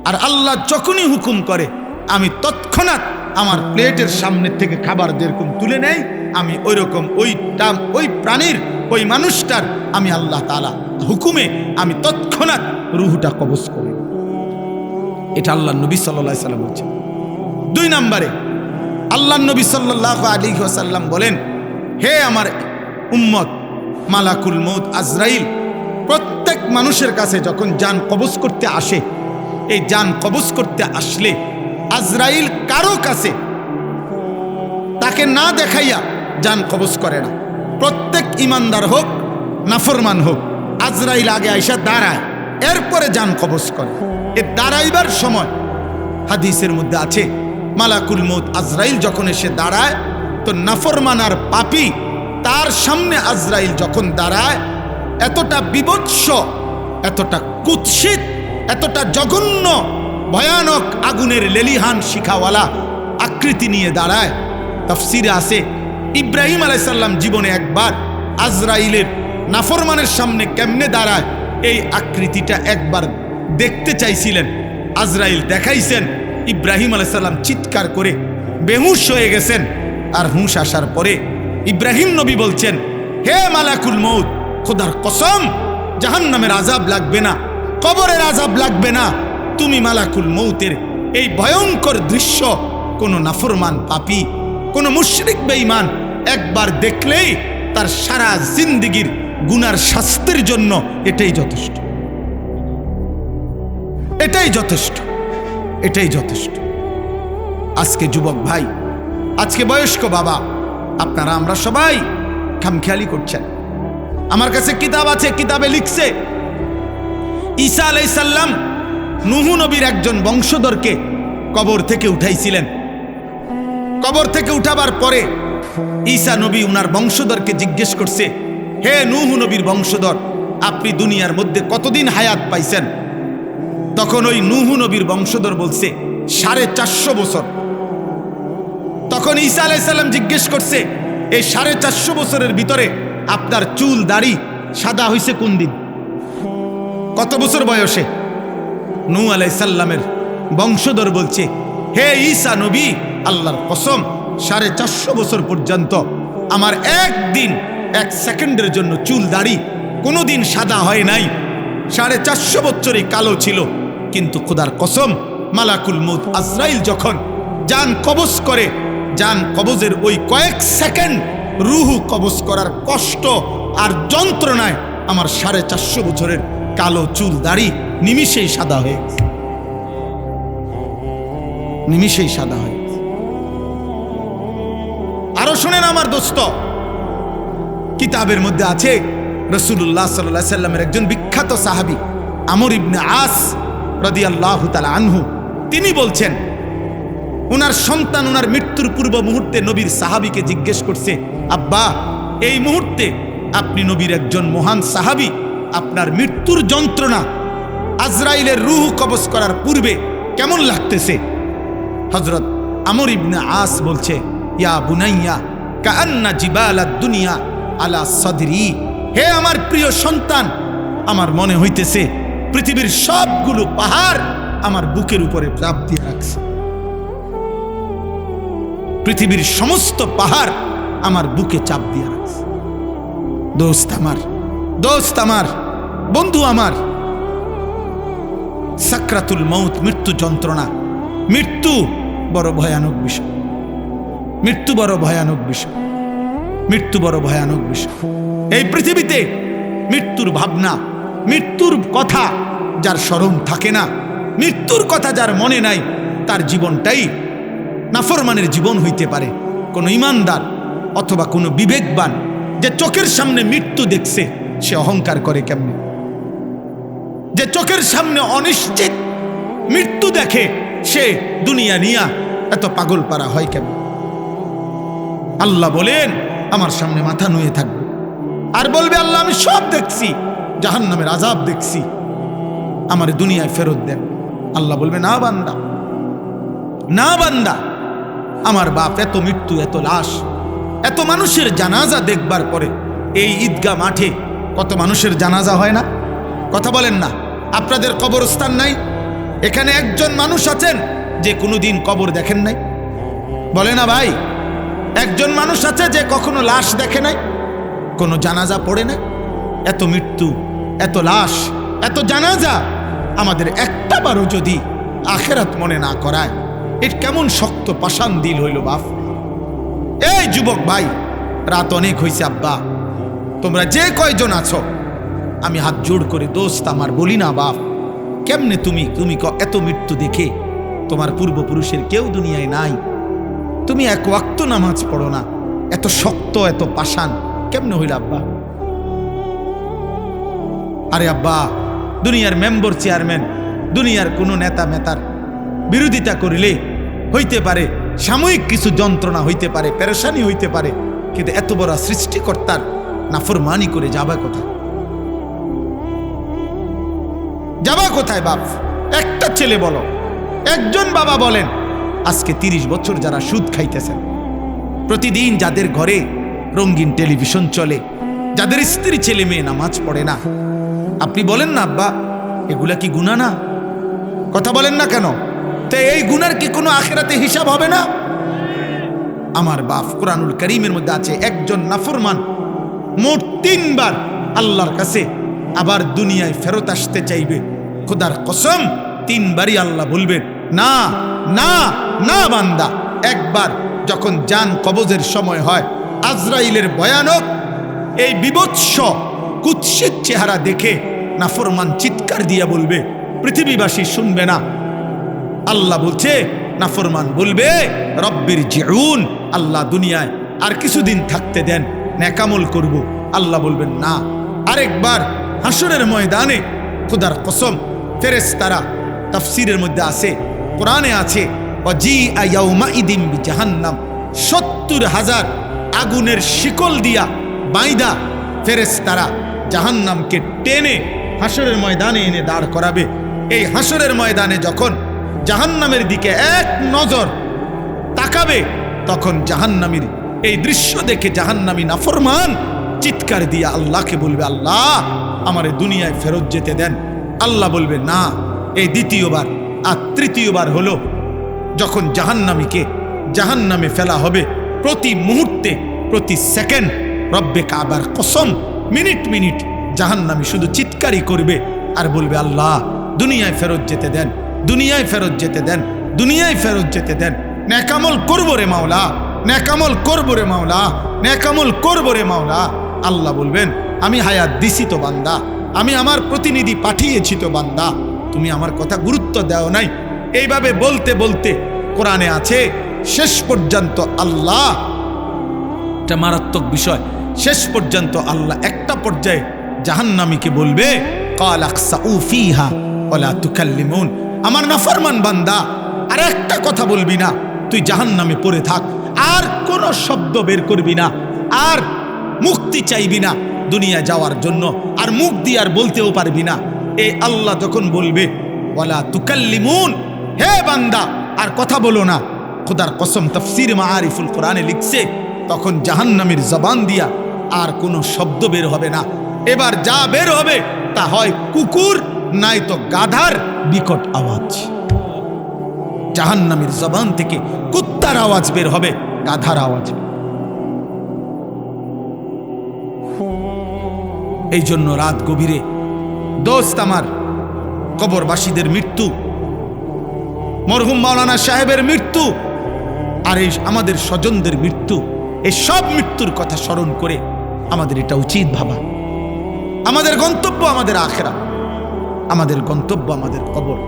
আর আল্লাহ যখনই হুকুম করে আমি তৎক্ষণাৎ আমার প্লেটের সামনে থেকে খাবার যেরকম তুলে নেই, আমি ওইরকম ওই প্রাণীর, ওই মানুষটার আমি আল্লাহ তাআলা হুকুমে আমি তৎক্ষণাৎ রূহটা কবজ করি। এটা আল্লাহ নবী সাল্লাল্লাহু আলাইহি ওয়াসাল্লাম বলছেন। 2 নম্বরে আল্লাহ নবী সাল্লাল্লাহু আলাইহি ওয়াসাল্লাম বলেন, হে আমার উম্মত, মালাকুল মউত আজরাইল প্রত্যেক মানুষের কাছে যখন জান কবজ করতে আসে, এই জান কবজ করতে আসলে আজরাইল কারো কাছে তাকে না দেখাইয়া জান কবজ করে না। প্রত্যেক ইমানদার হোক নাফরমান হোক, আজরাইল আগে আইসা দাঁড়ায়, এরপরে জান কবজ করে। এ দাঁড়াইবার সময় হাদিসের মধ্যে আছে, মালাকুল মউত আজরাইল যখন এসে দাঁড়ায়, তো নাফরমান আর পাপী তার সামনে আজরাইল যখন দাঁড়ায়, এতটা বিভৎস, এতটা কুৎসিত, এতটা জঘন্য, ভয়ানক আগুনের লেলিহান শিখাওয়ালা আকৃতি নিয়ে দাঁড়ায়। তাফসিরে আছে, ইব্রাহিম আলাইহিস সালাম জীবনে একবার আজরাইলের নাফরমানের সামনে কেমনে দাঁড়ায় এই আকৃতিটা একবার দেখতে চাইছিলেন। আজরাইল দেখাইছেন, ইব্রাহিম আলাইহিস সালাম চিৎকার করে বেহুশ হয়ে গেছেন। আর হুঁশ আসার পরে ইব্রাহিম নবী বলছেন, হে মালাকুল মউত, খোদার কসম, জাহান্নামের আযাব লাগবে না, কবরের আযাব লাগবে না। তুমি মালাকুল মউতের এই ভয়ঙ্কর দৃশ্য কোনো নাফরমান পাপী, কোনো মুশরিক বেঈমান একবার দেখলেই তার সারা জিন্দেগীর গুনার শাস্তির জন্য এটাই যথেষ্ট, এটাই যথেষ্ট, এটাই যথেষ্ট। আজকে যুবক ভাই, আজকে বয়স্ক বাবা, আপনারা আমরা সবাই খামখেয়ালি করছেন। আমার কাছে কিতাব আছে, কিতাবে লিখছে ঈসা আলাইহিস সালাম নূহ নবীর একজন বংশধরকে কবর থেকে উঠাইছিলেন। কবর থেকে উঠাবার পরে ঈসা নবী উনার বংশধরকে জিজ্ঞেস করছে, হে নূহ নবীর বংশধর, আপনি দুনিয়ার মধ্যে কতদিন হায়াত পাইছেন? তখন ওই নূহ নবীর বংশধর বলছে 450 বছর। তখন ঈসা আলাইহিস সালাম জিজ্ঞেস করছে, এই 450 বছরের ভিতরে আপনার চুল দাড়ি সাদা হইছে কোন দিন, কত বছর বয়সে? নূহ আলাইহিস সালামের বংশধর বলছে, হে ঈসা নবী, আল্লাহর কসম 450 বছর পর্যন্ত আমার একদিন, 1 সেকেন্ডের জন্য চুল দাড়ি কোনোদিন সাদা হয় নাই। 450 বছরই কালো ছিল। কিন্তু খোদার কসম, মালাকুল মউত আজরাইল যখন জান কবজ করে, জান কবজের ওই কয়েক সেকেন্ড রূহ কবজ করার কষ্ট আর যন্ত্রণায় আমার 450 বছরের কালো চুল দাড়ি নিমিষেই সাদা হয়ে গেছে, নিমিষেই সাদা হয়ে গেছে। আরো শুনেন আমার দোস্ত, কিতাবের মধ্যে আছে রাসূলুল্লাহ সাল্লাল্লাহু আলাইহি সাল্লামের একজন বিখ্যাত সাহাবী আমর ইবনে আস রাদিয়াল্লাহু তাআলা আনহু, তিনি বলছেন, ওনার সন্তান ওনার মৃত্যুর পূর্ব মুহূর্তে নবীর সাহাবীকে জিজ্ঞেস করছে, আব্বা, এই মুহূর্তে আপনি নবীর একজন মহান সাহাবী, আপনার মৃত্যুর যন্ত্রণা আজরাইলের রূহ কবজ করার পূর্বে কেমন লাগতেছে? হযরত আমর ইবনে আস বলছে, ইয়া বুনাইয়া কাআন্না জিবালাদ দুনিয়া আলা সাদরি। হে আমার প্রিয় সন্তান, আমার মনে হইতেছে পৃথিবীর সবগুলো পাহাড় আমার বুকের উপরে চাপ দিয়ে রাখছে। পৃথিবীর সমস্ত পাহাড় আমার বুকে চাপ দিয়ে রাখছে। দোস্ত আমার, বন্ধু আমার, সাকরাতুল মউত, মৃত্যু যন্ত্রণা, মৃত্যু বড় ভয়ানক বিষয়, মৃত্যু বড় ভয়ানক বিষয়, মৃত্যু বড় ভয়ানক বিষয়। এই পৃথিবীতে মৃত্যুর ভাবনা, মৃত্যুর কথা যার স্মরণ থাকে না, মৃত্যুর কথা যার মনে নাই, তার জীবনটাই নাফরমানের জীবন হইতে পারে। কোনো ইমানদার অথবা কোনো বিবেকবান যে চোখের সামনে মৃত্যু দেখছে, সে অহংকার করে কেমনে? যে চোখের সামনে অনিশ্চিত মৃত্যু দেখে, সে দুনিয়া নিয়া এত পাগল পারা হয় কেমন? আল্লাহ বলেন আমার সামনে মাথা নুয়ে থাকবে আর বলবে আল্লাহ আমি সব দেখছি, জাহান্নামের আযাব দেখছি, আমার দুনিয়ায় ফেরত দেন। আল্লাহ বলবে না বান্দা, না বান্দা, আমার বাপ এত মৃত্যু, এত লাশ, এত মানুষের জানাজা দেখবার পরে এই ঈদগাহ মাঠে কত মানুষের জানাজা হয় না? কথা বলেন না? আপনাদের কবরস্থান নাই? এখানে একজন মানুষ আছেন যে কোনোদিন কবর দেখেন নাই? বলে না ভাই? একজন মানুষ আছে যে কখনো লাশ দেখে নাই, কোনো জানাজা পড়ে নাই? এত মৃত্যু, এত লাশ, এত জানাজা, আমাদের একটা বারও যদি আখেরাত মনে না করায়, এর কেমন শক্ত পাষাণ দিল হইল বাপ। এই যুবক ভাই, রাত অনেক হয়েছে আব্বা, তোমরা যে কয়জন আছো আমি হাত জোড় করে দোস্ত আমার বলি না বাপ, কেমনে তুমি এত মৃত্যু দেখে, তোমার পূর্বপুরুষের কেউ দুনিয়ায় নাই, তুমি এক ওয়াক্ত নামাজ পড়ো না, এত শক্ত, এত পাষাণ কেমনে হইল আব্বা? আরে আব্বা, দুনিয়ার মেম্বার, চেয়ারম্যান, দুনিয়ার কোনো নেতা মেতার বিরোধিতা করিলে হইতে পারে সাময়িক কিছু যন্ত্রণা হইতে পারে, পেরেশানি হইতে পারে, কিন্তু এত বড় সৃষ্টিকর্তার নাফরমানি করে যাবা কোথায়? যাবা কোথায় বাপ? একটা ছেলে বলো, একজন বাবা বলেন আজকে 30 বছর যারা সুদ খাইতেছেন, প্রতিদিন যাদের ঘরে রঙিন টেলিভিশন চলে, যাদের স্ত্রী ছেলে মেয়ে নামাজ পড়ে না, আপনি বলেন না আব্বা এগুলা কি গুনাহ না? কথা বলেন না কেন? তো এই গুনার কি কোনো আখিরাতে হিসাব হবে না? আমার বাপ, কোরআনুল কারীমের মধ্যে আছে একজন নাফরমান মোট 3 বার আল্লাহর কাছে আবার দুনিয়ায় ফেরত আসতে চাইবে। খোদার কসম 3 বারই আল্লাহ বলবেন না না না বান্দা। একবার যখন জান কবজের সময় হয়, আজরাইলের ভয়ানক এই বিভৎস কুৎসিত চেহারা দেখে নাফরমান চিৎকার দিয়া বলবে, পৃথিবীবাসী শুনবে না। আল্লাহ বলছে, নাফরমান বলবে রব্বির জিউন, আল্লাহ দুনিয়ায় আর কিছুদিন থাকতে দেন, নেকামল করব। আল্লাহ বলবেন না। আরেকবার হাসরের ময়দানে খোদার কসম ফেরেশতারা, তাফসীরের মধ্যে আছে, কোরআনে আছে, ওয়াজিআ ইয়াউমাইদিন বিজাহান্নাম, 70,000 আগুনের শিকল দিয়া বাইদা ফেরেশতারা জাহান্নামকে টেনে হাসরের ময়দানে এনে দাঁড় করাবে। এই হাসরের ময়দানে যখন জাহান্নামের দিকে এক নজর তাকাবে, তখন জাহান্নামীর এই দৃশ্য দেখে জাহান্নামী নাফরমান চিৎকার দিয়ে আল্লাহকে বলবে, আল্লাহ আমারে দুনিয়ায় ফেরত যেতে দেন। আল্লাহ বলবে না। এই দ্বিতীয়বার। আর তৃতীয়বার হলো যখন জাহান্নামীকে জাহান্নামে ফেলা হবে, প্রতি মুহূর্তে, প্রতি সেকেন্ড, রব্বে কাবার কসম, মিনিট মিনিট জাহান্নামী শুধু চিৎকারই করবে আর বলবে, আল্লাহ দুনিয়ায় ফেরত যেতে দেন, দুনিয়ায় ফেরত যেতে দেন, দুনিয়ায় ফেরত যেতে দেন। নেকামল করবো রে মাওলা, নেকামল করবো রে মাওলা, নেকামল করবো রে মাওলা। আল্লাহ বলবেন, আমি হায়াত দিছি তো বান্দা, আমি আমার প্রতিনিধি পাঠিয়েছি তো বান্দা, তুমি আমার কথা গুরুত্ব দাও নাই। এইভাবে বলতে বলতে কোরআনে আছে শেষ পর্যন্ত আল্লাহ, এটা মারাত্মক বিষয়, শেষ পর্যন্ত আল্লাহ একটা পর্যায়ে জাহান্নামীকে বলবে, কাল আকসাউ ফিহা ওয়ালা তুকাল্লিমুন, আমার নাফরমান বান্দা আর একটা কথা বলবি না, তুই জাহান্নামে পড়ে থাক, আর কোনো শব্দ বের করবি না, আর মুক্তি চাইবি না দুনিয়া যাওয়ার জন্য, আর মুখ দিয়ে আর বলতেও পারবি না। এই আল্লাহ যখন বলবে ওয়ালা তুকাল্লিমুন, হে বান্দা আর কথা বলো না, খোদার কসম তাফসীর মাআরিফুল কোরআনে লিখছে, তখন জাহান্নামের জবান দিয়া আর কোনো শব্দ বের হবে না। এবার যা বের হবে তা হয় কুকুর নাই তো গাধার বিকট আওয়াজ। জাহান্নামের জবান থেকে কুত্তার আওয়াজ বের হবে, গাধার আওয়াজ। এই জন্য রাত গভীরে দোস্ত আমার, কবরবাসীদের মৃত্যু, মরহুম মাওলানা সাহেবের মৃত্যু, আর এই আমাদের স্বজনদের মৃত্যু, এই সব মৃত্যুর কথা স্মরণ করে আমাদের এটা উচিত ভাবা। আমাদের গন্তব্য আমাদের আখিরাত, আমাদের গন্তব্য আমাদের কবর,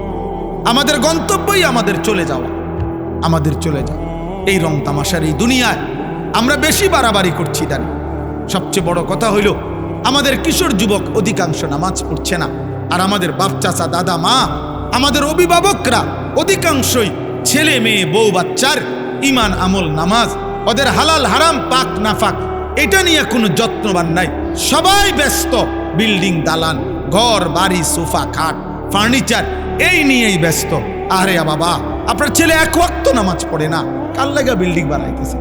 আমাদের গন্তব্যই আমাদের চলে যাওয়া, আমাদের চলে যাওয়া। এই রং তামাশার এই দুনিয়ায় আমরা বেশি বাড়াবাড়ি করছি জানি। সবচেয়ে বড় কথা হইল আমাদের কিশোর যুবক অধিকাংশ নামাজ পড়ছে না, আর আমাদের বাপ চাচা দাদা মা, আমাদের অভিভাবকরা অধিকাংশই ছেলে মেয়ে বউ বাচ্চার ইমান আমল নামাজ, ওদের হালাল হারাম পাক নাফাক এটা নিয়ে কোনো যত্নবান নাই। সবাই ব্যস্ত বিল্ডিং দালান ঘর বাড়ি সোফা খাট ফার্নিচার এই নিয়েই ব্যস্ত। আরে বাবা, আপনার ছেলে এক ওয়াক্ত নামাজ পড়ে না, কার লাগা বিল্ডিং বানাইতেছে?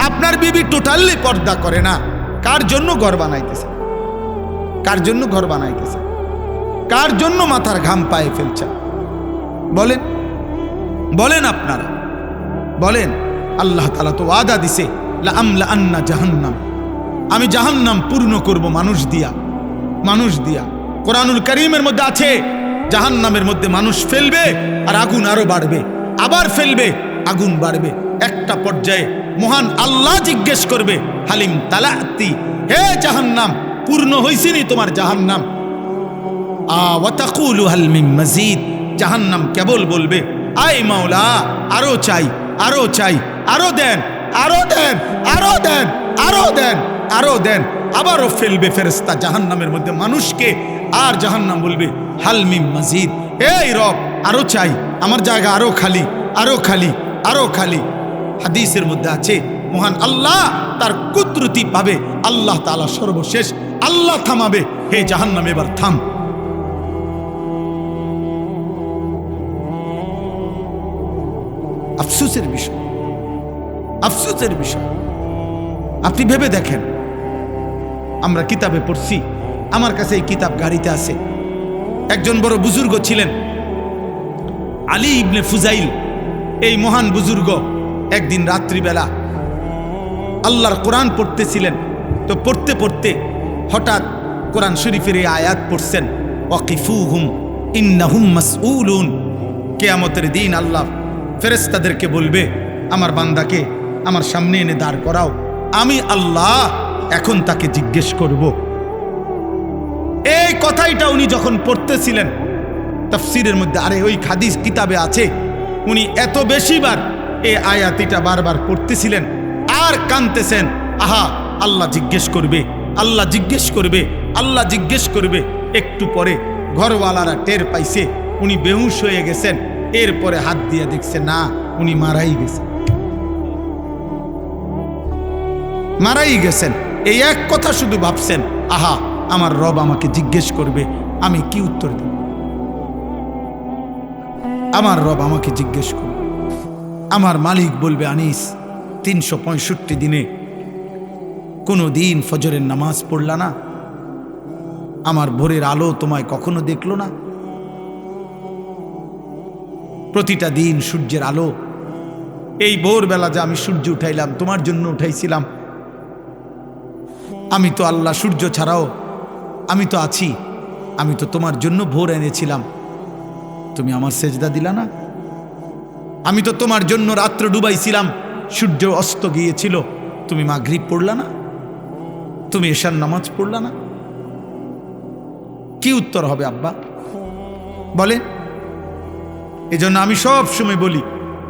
আপনার বিবি টোটালি পর্দা করে না, কার জন্য ঘর বানাইতেছে? কার জন্য ঘর বানাইতেছে? কার জন্য মাথার ঘাম পায়ে ফেলছেন? বলেন বলেন, আপনারা বলেন। আল্লাহ তাআলা তো ওয়াদা দিছে, লা আমলা আন্না জাহান্নাম, আমি জাহান্নাম পূর্ণ করব মানুষ দিয়া, মানুষ দিয়া। কোরআনুল কারীমের মধ্যে আছে জাহান্নামের মধ্যে মানুষ ফেলবে আর আগুন আরো বাড়বে, আবার ফেলবে আগুন বাড়বে। একটা পর্যায়ে মহান আল্লাহ জিজ্ঞেস করবে, হালিম তালাতি, হে জাহান্নাম পূর্ণ হইছিনি তোমার জাহান্নাম? ওয়া তাকুলু হাল মিন মাজিদ, জাহান্নাম কেবল বলবে, আয় মাওলা আরো চাই, আরো চাই, আরো দেন, আরো দেন, আরো দেন, আরো দেন, আরো দেন। আবারও ফেলবে ফেরেশতা জাহান্নামের মধ্যে মানুষকে, আর জাহান্নাম বলবে হাল মিন মাজিদ, এই রব আরো চাই, আমার জায়গা আরো খালি, আরো খালি, আরো খালি। হাদিসের মধ্যে আছে মহান আল্লাহ তার কুদরতি পাবে, আল্লাহ তাআলা সর্বশেষ আল্লাহ থামাবে, হে জাহান্নাম এবার থাম। আফসোসের বিষয়, আফসোসের বিষয়। আপনি ভেবে দেখেন, আমরা কিতাবে পড়ছি, আমার কাছে এই কিতাব গাড়িতে আছে। একজন বড় বুজুর্গ ছিলেন আলী ইবনে ফুজাইল, এই মহান বুজুর্গ একদিন রাত্রিবেলা আল্লাহর কোরআন পড়তেছিলেন। তো পড়তে পড়তে হঠাৎ কোরআন শরীফের এই আয়াত পড়ছেন, ওয়াকিফুহুম ইন্নাহুম মাসউলুন। কিয়ামতের দিন আল্লাহ ফেরেশতাদেরকে বলবে, আমার বান্দাকে আমার সামনে এনে দাঁড় করাও, আমি আল্লাহ এখন তাকে জিজ্ঞেস করব। এই কথাইটা উনি যখন পড়তেছিলেন তাফসীরের মধ্যে, আরে ওই হাদিস কিতাবে আছে, উনি এত বেশিবার এই আয়াতিটা বারবার পড়তেছিলেন আর কাঁদতেছেন, আহা আল্লাহ জিজ্ঞেস করবে, আল্লাহ জিজ্ঞেস করবে, আল্লাহ জিজ্ঞেস করবে। একটু পরে ঘরওয়ালারা টের পাইছে উনি বেহুশ হয়ে গেছেন। এরপরে হাত দিয়ে দেখছে না, উনি মারাই গেছেন, মারাই গেছেন। এই এক কথা শুধু ভাবছেন, আহা আমার রব আমাকে জিজ্ঞেস করবে, আমি কি উত্তর দেব? আমার রব আমাকে জিজ্ঞেস করবে, আমার মালিক বলবে, আনিস 365 দিনে কোনো দিন ফজরের নামাজ পড়লা না? আমার ভোরের আলো তোমায় কখনো দেখলো না? প্রতিটা দিন সূর্যের আলো, এই ভোরবেলা যে আমি সূর্য উঠাইলাম তোমার জন্য উঠাইছিলাম। আমি তো আল্লাহ সূর্য ছাড়াও আমি তো আছি, আমি তো তোমার জন্য ভোর এনেছিলাম, তুমি আমার সেজদা দিলা না? আমি তো তোমার জন্য রাত্র ডুবাইছিলাম, সূর্য অস্ত গিয়েছিল, তুমি মাগরিব পড়লা না? তুমি এশার নামাজ পড়লা না? কি উত্তর হবে আব্বা বলে? এজন্য আমি সব সময় বলি,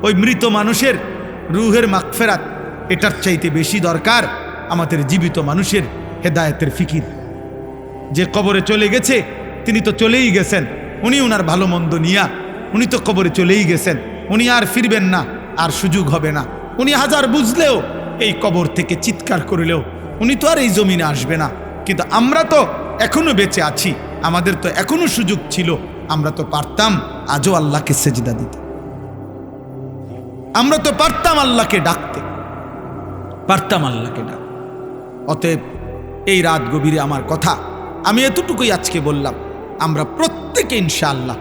ওই মৃত মানুষের রুহের মাগফিরাত এটার চাইতে বেশি দরকার আমাদের জীবিত মানুষের হেদায়েতের ফিকির। যে কবরে চলে গেছে তিনি তো চলেই গেছেন, উনি ওনার ভালো মন্দ নিয়া উনি তো কবরে চলেই গেছেন, উনি আর ফিরবেন না, আর সুযোগ হবে না। উনি হাজার বুঝলেও এই কবর থেকে চিৎকার করলেও উনি তো আর এই জমিনে আসবে না। কিন্তু আমরা তো এখনো বেঁচে আছি, আমাদের তো এখনো সুযোগ ছিল, আমরা তো পারতাম আজও আল্লাহকে সেজদা দিতে, আমরা তো পারতাম আল্লাহকে ডাকতে, পারতাম আল্লাহকে ডাক। অতএব এই রাত গভীরে আমার কথা আমি এতটুকুই আজকে বললাম, আমরা প্রত্যেকে ইনশাআল্লাহ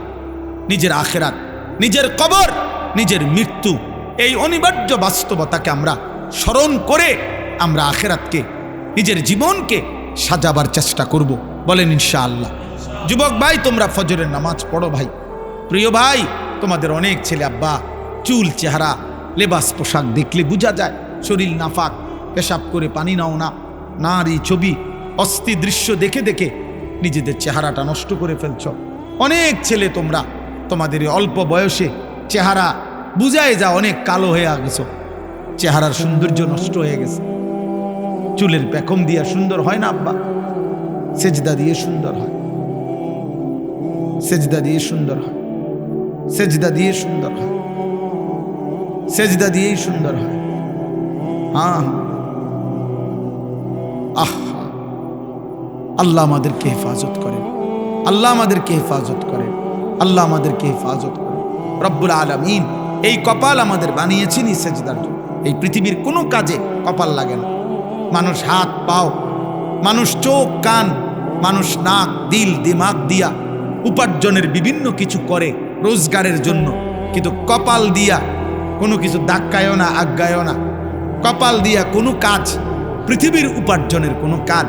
নিজের আখেরাত, নিজের কবর, নিজের মৃত্যু, এই অনিবার্য বাস্তবতাকে আমরা স্মরণ করে আমরা আখেরাতকে, নিজের জীবনকে সাজাবার চেষ্টা করব। বলেন ইনশাআল্লাহ। যুবক ভাই, তোমরা ফজরের নামাজ পড়ো ভাই। প্রিয় ভাই, তোমাদের অনেক ছেলে আব্বা, চুল, চেহারা, লেবাস, পোশাক দেখলে বোঝা যায় শরীর নাফাক, পেশাব করে পানি নাও না, নারী ছবি, অস্থি দৃশ্য দেখে দেখে নিজেদের চেহারাটা নষ্ট করে ফেলছ। অনেক ছেলে তোমরা তোমাদের অল্প বয়সে চেহারা বুঝায় যা অনেক কালো হয়ে গেছো, চেহারার সৌন্দর্য নষ্ট হয়ে গেছে। চুলের পেখম দিয়া সুন্দর হয় না আব্বা, সেজদা দিয়ে সুন্দর হয়, সেজদা দিয়ে সুন্দর হয়, সেজদা দিয়ে সুন্দর হয়, সেজদা দিয়েই সুন্দর হয়। হ্যাঁ, আহা, আল্লাহ আমাদেরকে হেফাজত করেন, আল্লাহ আমাদেরকে হেফাজত করেন, আল্লাহ আমাদেরকে হেফাজত করেন। রব্বুল আলামিন এই কপাল আমাদের বানিয়েছেনই সেজদার জন্য। এই পৃথিবীর কোনো কাজে কপাল লাগে না। মানুষ হাত পাও, মানুষ চোখ কান, মানুষ নাক দিল দিমাগ দিয়া উপার্জনের বিভিন্ন কিছু করে রোজগারের জন্য, কিন্তু কপাল দিয়া কোনো কিছু ধাক্কায়ও না, আজ্ঞায়ও না। কপাল দিয়া কোনো কাজ, পৃথিবীর উপার্জনের কোনো কাজ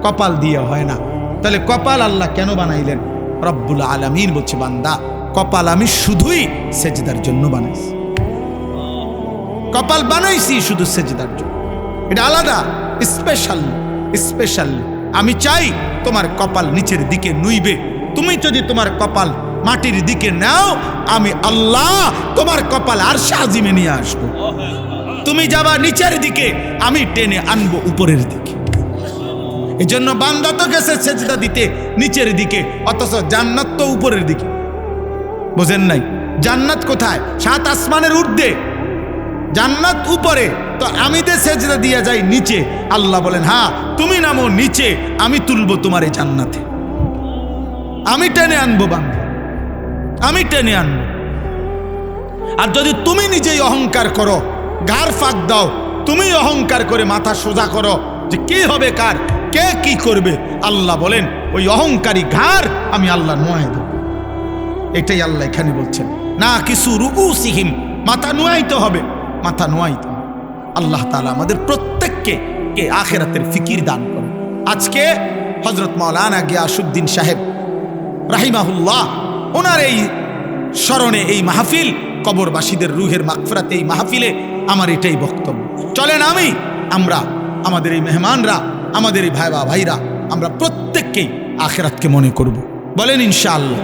কপাল দিয়ে হয় না। তাহলে কপাল আল্লাহ কেন বানাইলেন? রব্বুল আলামিন বলছে, বান্দা, কপাল আমি শুধুই সেজদার জন্য বানাইছি। কপাল বানাইছি শুধু সেজদার জন্য, এটা আলাদা, স্পেশাল স্পেশাল। আমি চাই তোমার কপাল নিচের দিকে নুইবে। তুমি যদি তোমার কপাল মাটির দিকে নাও, আমি আল্লাহ তোমার কপাল আরশে আজিমে নিয়ে আসবো। তুমি যাবা নিচের দিকে, আমি টেনে আনবো উপরের দিকে। এই জন্য বান্দা তো গেছে সেজদা দিতে নিচের দিকে, অথচ জান্নাত তো উপরের দিকে। বুঝেন নাই? জান্নাত কোথায়? 7 আসমানের ঊর্ধ্বে, জান্নাত উপরে। তো আমি দে সেজদা দিয়া যাই নিচে। আল্লাহ বলেন, হ্যাঁ তুমি নামো নিচে, আমি তুলবো তোমার এই জান্নাতে, আমি টেনে আনবো বান্দা, আমি টেনে আনবো। আর যদি তুমি নিজেই অহংকার করো, গার ফাঁক দাও, তুমি অহংকার করে মাথা সোজা করো যে কি হবে কার, কে কি করবে, আল্লাহ বলেন ওই অহংকারী ঘাড় আমি আল্লাহ নোয়াই দেব। এটাই আল্লাহ এখানে বলছেন, না কিছু রুউসিহিম, মাথা নোয়াইতে হবে, মাথা নোয়াইতে হবে। আল্লাহ তাআলা আমাদের প্রত্যেককে আখিরাতের ফিকির দান করেন। আজকে হযরত মাওলানা গিয়াসউদ্দিন সাহেব রাহিমাহুল্লাহ, ওনার এই স্মরণে এই মাহফিল, কবরবাসীদের রুহের মাগফিরাতে এই মাহফিলে আমার এটাই বক্তব্য। চলেন আমরা আমাদের এই মেহমানরা, আমাদের এই ভাইরা, আমরা প্রত্যেককেই আখিরাতকে মনে করব। বলেন ইনশাআল্লাহ,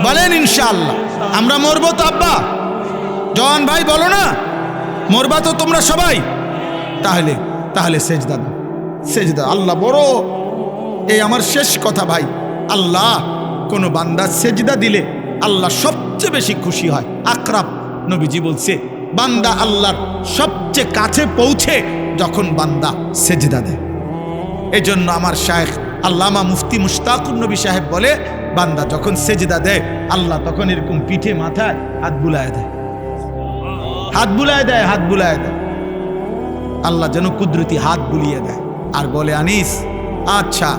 বলেন ইনশাআল্লাহ। আমরা মরবো তো আব্বা, জওয়ান ভাই বলো না, মরবা তো তোমরা সবাই। তাহলে সেজদা দাও, সেজদা। আল্লাহ বড়। এই আমার শেষ কথা ভাই, আল্লাহ কোন বান্দা সেজদা দিলে আল্লাহ সবচেয়ে বেশি খুশি হয়। আকরাব নবীজি বলছে, বান্দা আল্লাহর সবচেয়ে কাছে পৌঁছে যখন বান্দা সেজদা দেয়। এই জন্য আমার শায়েখ আল্লামা মুফতি মুশতাকুর নবী সাহেব বলে, বান্দা যখন সেজদা দেয় আল্লাহ তখন এরকম পিঠে মাথায় হাত বুলায় দেয়, হাত বুলায় দেয়, হাত বুলায় দেয়। আল্লাহ যেন কুদরতি হাত বুলিয়ে দেয় আর বলে, আনিস আচ্ছা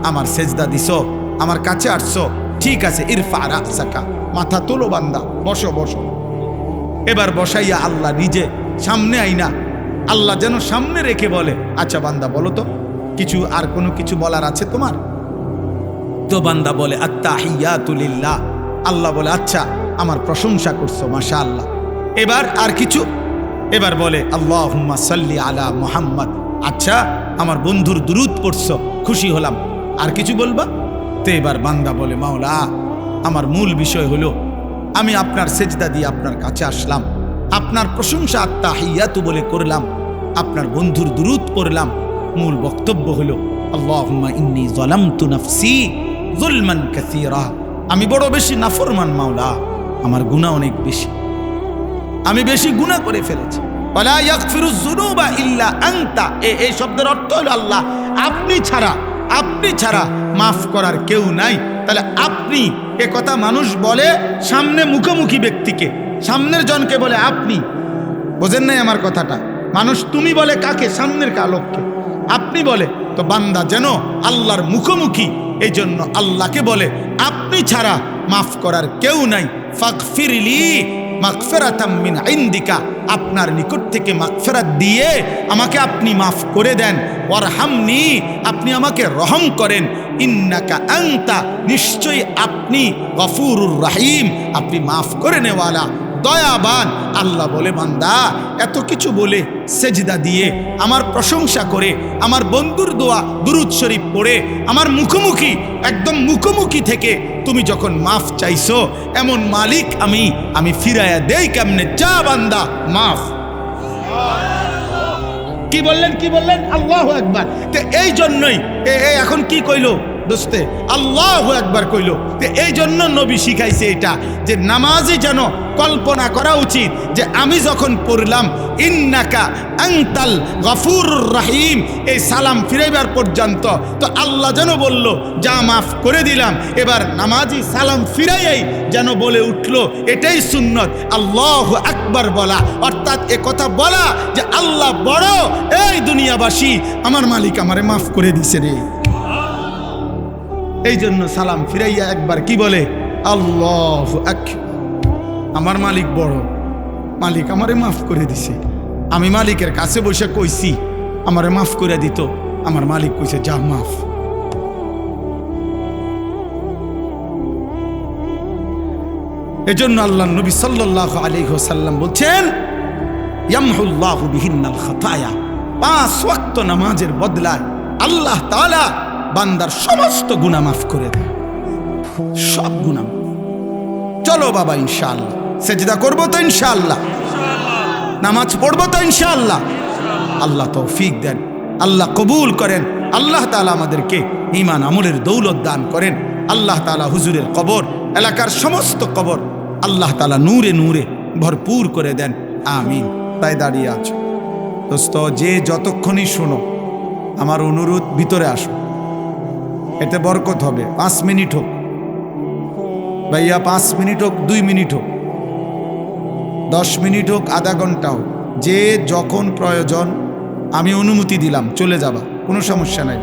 আমার সেজদা দিছো, আমার কাছে আসছো, ঠিক আছে, ইরফা রাসাকা, মাথা তোলো বান্দা, বসো বসো। এবার বসাইয়া আল্লাহ নিজে সামনে আইনা আল্লাহ যেন সামনে রেখে বলে, আচ্ছা বান্দা বলো তো কিছু, আর কোনো কিছু বলার আছে তোমার? তো বান্দা বলে আত্তাহিয়াতু লিল্লাহ। আল্লাহ বলে, আচ্ছা আমার প্রশংসা করছো, মাশাআল্লাহ। এবার আর কিছু? এবার বলে আল্লাহুম্মা সাল্লি আলা মুহাম্মদ। আচ্ছা আমার বন্ধুর দুরূদ পড়ছো, খুশি হলাম। আর কিছু বলবা? তো এবার বান্দা বলে, মাওলা আমার মূল বিষয় হলো আমি আপনার সেজদা দিয়ে আপনার কাছে আসলাম, আপনার প্রশংসা আত্তাহিয়াতু বলে করলাম, আপনার বন্ধুর দুরূদ পড়লাম। মূল বক্তব্য হলো আল্লাহুম্মা ইন্নী যালামতু নাফসি যুলমান কাসীরা, আমি বড় বেশি নাফরমান মাওলা, আমার গুনাহ অনেক বেশি, আমি বেশি গুনাহ করে ফেলেছি। ওয়ালা ইয়াগফিরুয যুনুবা ইল্লা আনতা, এই শব্দের অর্থ হলো আল্লাহ আপনি ছাড়া মাফ করার কেউ নাই। তাহলে আপনি, এ কথা মানুষ বলে সামনে মুখোমুখি ব্যক্তিকে, সামনের জনকে বলে আপনি। বোঝেন নাই আমার কথাটা? মানুষ তুমি বলে কাকে? সামনের লোককে। আপনি বলে তো বান্দা যেন আল্লাহর মুখোমুখি, এই জন্য আল্লাহকে বলে আপনি ছাড়া মাফ করার কেউ নাই। ফাগফিরলি মাগফিরাতাম মিন ইনদিকা, আপনার নিকট থেকে মাগফিরাত দিয়ে আমাকে আপনি মাফ করে দেন। ওয়ারহামনি, আপনি আমাকে রহম করেন। ইন্নাকা আনতা, নিশ্চয়ই আপনি গফুরুর রহিম, আপনি মাফ করে নেওয়ালা, দয়াবান। আল্লাহ বলে বান্দা এত কিছু বলে সেজদা দিয়ে আমার প্রশংসা করে আমার বন্ধুর দোয়া দুরূদ শরীফ পড়ে আমার মুখোমুখি, একদম মুখোমুখি থেকে তুমি যখন মাফ চাইছো, এমন মালিক আমি ফিরাইয়া দেই কেমনে? চা বান্দা মাফ। কি বললেন? আল্লাহু আকবার। তো এই জন্যই এখন কি কইলো দোস্তে? আল্লাহু আকবার কইলো। তো এই জন্য নবী শিখাইছে এটা, যে নামাজে যেন কল্পনা করা উচিত যে আমি যখন পড়লাম ইন্নাকা আনতাল গফুরুর রহিম, এই সালাম ফিরাইবার পর্যন্ত তো আল্লাহ যেন বলল যা মাফ করে দিলাম। এবার নামাজি সালাম ফিরাইয়াই যেন বলে উঠলো, এটাই সুন্নত আল্লাহু আকবার বলা, অর্থাৎ এ কথা বলা যে আল্লাহ বড়, এই দুনিয়াবাসী আমার মালিক আমারে মাফ করে দিছে রে। এই জন্য সালাম ফিরাইয়া একবার কি বলে? আল্লাহু আকবার, আমার মালিক বড়, মালিক আমারে মাফ করে দিছে। আমি মালিকের কাছে বসে কইছি আমারে মাফ করে দিত, আমার মালিক কইছে যা মাফ। এজন্য আল্লাহ নবী সাল্লাল্লাহু আলাইহি ওয়াসাল্লাম বলছেন ইয়ামহুল্লাহু বিহিন্নাল খাতায়া, 5 ওয়াক্ত নামাজের বদলায় আল্লাহ তাআলা বান্দার সমস্ত গুনাহ মাফ করে দেয়, সব গুনাহ। চলো বাবা ইনশাআল্লাহ সেজদা করব তো ইনশাআল্লাহ, নামাজ পড়বো তো ইনশাআল্লাহ। আল্লাহ তৌফিক দেন, আল্লাহ কবুল করেন। আল্লাহ তাআলা আমাদেরকে ঈমান আমলের দৌলত দান করেন। আল্লাহ তাআলা হুজুরের কবর, এলাকার সমস্ত কবর আল্লাহ তাআলা নূরে নূরে ভরপুর করে দেন, আমিন। তাই দাঁড়িয়ে আছো দোস্ত, যে যতক্ষণই শোনো আমার অনুরোধ ভিতরে আসো, এতে বরকত হবে। 5 মিনিট হোক ভাইয়া, 5 মিনিট হোক, 2 মিনিট হোক, 10 মিনিট হোক, আধা ঘন্টা হোক, যে যখন প্রয়োজন আমি অনুমতি দিলাম, চলে যাবা, কোনো সমস্যা নাই।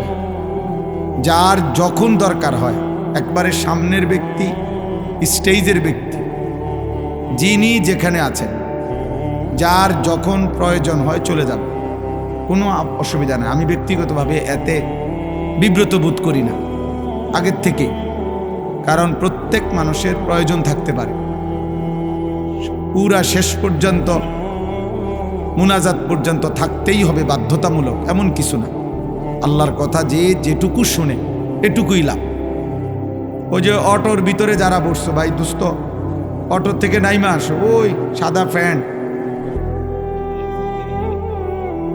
যার যখন দরকার হয়, একবারে সামনের ব্যক্তি, স্টেজের ব্যক্তি, যিনি যেখানে আছেন, যার যখন প্রয়োজন হয় চলে যাবে, কোনো অসুবিধা নেই। আমি ব্যক্তিগতভাবে এতে বিব্রত বোধ করি না আগের থেকে, কারণ প্রত্যেক মানুষের প্রয়োজন থাকতে পারে। পুরা শেষ পর্যন্ত মুনাজাত পর্যন্ত থাকতেই হবে বাধ্যতামূলক, এমন কিছু না। আল্লাহর কথা যে যেটুকু শুনে এটুকুই লাভ। ওই যে অটোর ভিতরে যারা বসছো, ভাই দোস্ত অটোর থেকে নাইমা আসো, ওই সাদা প্যান্ট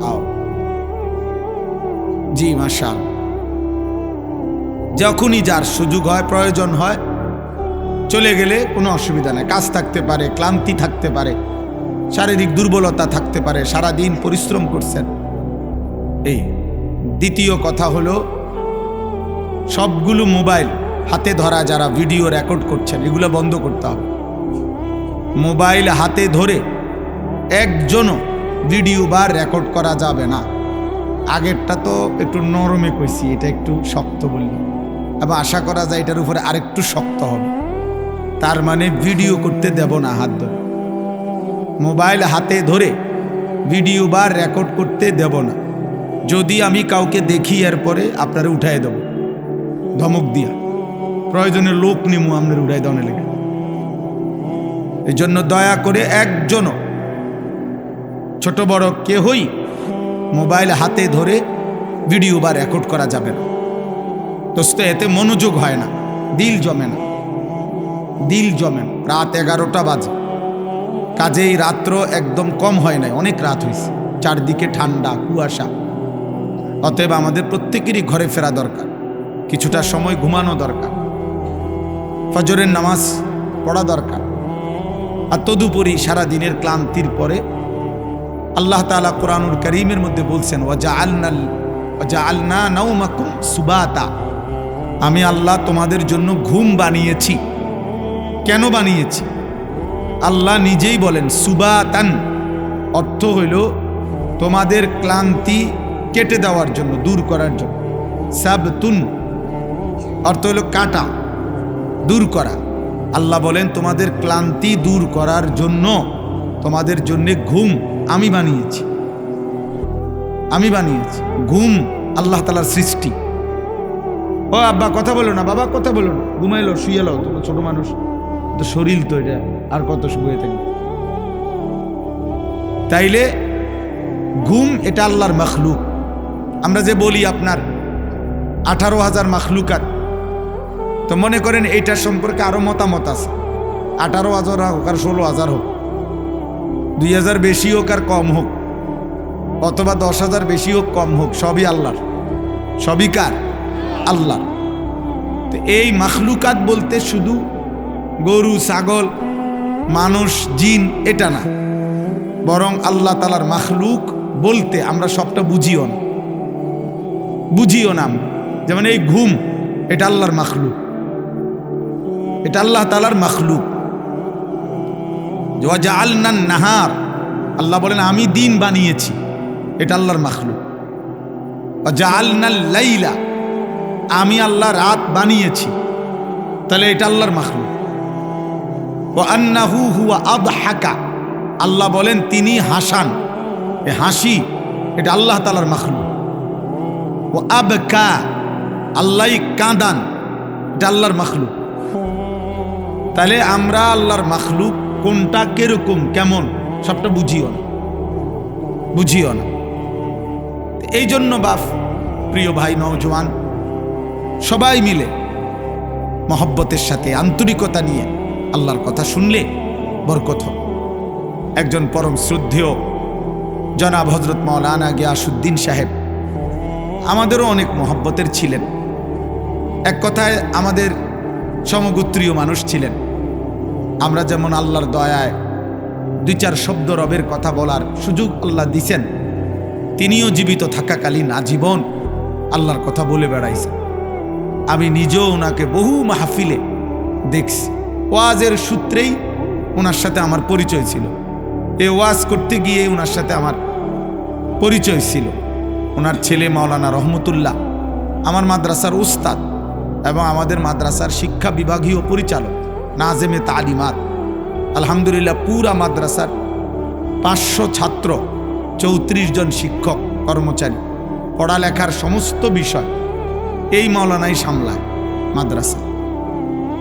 আও। জি মাশাআল্লাহ, যখনই যার সুযোগ হয়, প্রয়োজন হয়, চলে গেলে কোনো অসুবিধা নেই। কাজ থাকতে পারে, ক্লান্তি থাকতে পারে, শারীরিক দুর্বলতা থাকতে পারে, সারাদিন পরিশ্রম করছেন। এই দ্বিতীয় কথা হলো, সবগুলো মোবাইল হাতে ধরা যারা ভিডিও রেকর্ড করছেন, এগুলো বন্ধ করতে হবে। মোবাইল হাতে ধরে একজনও ভিডিও বা রেকর্ড করা যাবে না। আগেরটা তো একটু নরমে কইছি, এটা একটু শক্ত বললি, এবং আশা করা যায় এটার উপরে আরেকটু শক্ত হবে। তার মানে ভিডিও করতে দেব না, হাত ধরে মোবাইল হাতে ধরে ভিডিও বা রেকর্ড করতে দেব না। যদি আমি কাউকে দেখি এরপরে আপনারা উঠাই দেব ধমক দিয়া, প্রয়োজনে লোক নিমু আপনার উঠাই দেওয়া লেগে। এই জন্য দয়া করে একজনও, ছোট বড় কেহই মোবাইল হাতে ধরে ভিডিও বা রেকর্ড করা যাবে না। দোস্ত এতে মনোযোগ হয় না, দিল জমে না, দিল জমে না। রাত 11টা বাজে, কাজেই রাত্র একদম কম হয় নাই, অনেক রাত হয়েছে, চারদিকে ঠান্ডা কুয়াশা। অতএব আমাদের প্রত্যেকেরই ঘরে ফেরা দরকার, কিছুটা সময় ঘুমানো দরকার, ফজরের নামাজ পড়া দরকার। আর তদুপরি সারা দিনের ক্লান্তির পরে আল্লাহ তাআলা কোরআনুল কারীমের মধ্যে বলছেন ওয়াজআলনা নাওমাকুম সুবাতা, আমি আল্লাহ তোমাদের জন্য ঘুম বানিয়েছি। কেন বানিয়েছি? আল্লাহ নিজেই বলেন সুবাতান, অর্থ হইল তোমাদের ক্লান্তি কেটে দেওয়ার জন্য, দূর করার জন্য। সাবতুন অর্থ হলো কাটা, দূর করা। আল্লাহ বলেন তোমাদের ক্লান্তি দূর করার জন্য তোমাদের জন্য ঘুম আমি বানিয়েছি। আমি বানিয়েছি ঘুম, আল্লাহ তাআলার সৃষ্টি। ও আব্বা কথা বলো না, বাবা কথা বলো না, ঘুমাইলো, শুয়েলো, তোমরা ছোট মানুষ, তো শরীর তো এটা আর কত শুয়ে থাকবে। তাইলে ঘুম এটা আল্লাহর মখলুক। আমরা যে বলি আপনার 18,000 মখলুকাত, তো মনে করেন এইটা সম্পর্কে আরো মতামত আছে। 18,000 হোক আর 16,000 হোক, 2,000 বেশি হোক আর কম হোক, অথবা 10,000 বেশি হোক কম হোক, সবই আল্লাহর। সবই কার? আল্লাহ। তো এই মখলুকাত বলতে শুধু গরু, ছাগল, মানুষ, জিন এটা না, বরং আল্লাহ তাআলার মখলুক বলতে আমরা সবটা বুঝিও না। যেমন এই ঘুম, এটা আল্লাহর মখলুক, এটা আল্লাহ তাআলার মখলুক। ওয়াজআলনান নাহার, আল্লাহ বলেন আমি দিন বানিয়েছি, এটা আল্লাহর মখলুক। ওয়াজআলনাল লাইলা, আমি আল্লাহ রাত বানিয়েছি, তাহলে এটা আল্লাহর মখলুক। ওয়া আন্নাহু হুয়া আদহাকা, আল্লাহ বলেন তিনি হাসান, এ হাসি এটা আল্লাহ তাআলার মখলুক। ও আবকা, আল্লাহ কাঁদান, এটা আল্লাহর মখলুক। তাহলে আমরা আল্লাহর মখলুক কোনটা, কিরকম, কেমন, সবটা বুঝিও না। এই জন্য বাপ, প্রিয় ভাই, নওজোয়ান সবাই মিলে মহব্বতের সাথে, আন্তরিকতা নিয়ে আল্লাহর কথা শুনলে বরকত হবে। একজন পরম শ্রদ্ধেয় জনাব হযরত মাওলানা গিয়াসউদ্দিন সাহেব আমাদেরও অনেক মহব্বতের ছিলেন। এক কথায় আমাদের সমগোত্রীয় মানুষ ছিলেন। আমরা যেমন আল্লাহর দয়ায় 2-4 শব্দ রবের কথা বলার সুযোগ আল্লাহ দিছেন, তিনিও জীবিত থাকাকালীন আজীবন আল্লাহর কথা বলে বেড়াইছেন। আমি নিজেও ওনাকে বহু মাহফিলে দেখছি। ওয়াজের সূত্রেই ওনার সাথে আমার পরিচয় ছিল। এই ওয়াজ করতে গিয়ে ওনার সাথে আমার পরিচয় ছিল। ওনার ছেলে মাওলানা রহমতুল্লাহ আমার মাদ্রাসার উস্তাদ এবং আমাদের মাদ্রাসার শিক্ষা বিভাগীয় পরিচালক, নাজেমে তালিমাত। আলহামদুলিল্লাহ পুরা মাদ্রাসার 500 ছাত্র, 34 জন শিক্ষক কর্মচারী, পড়ালেখার সমস্ত বিষয় এই মাওলানাই সামলায় মাদ্রাসা।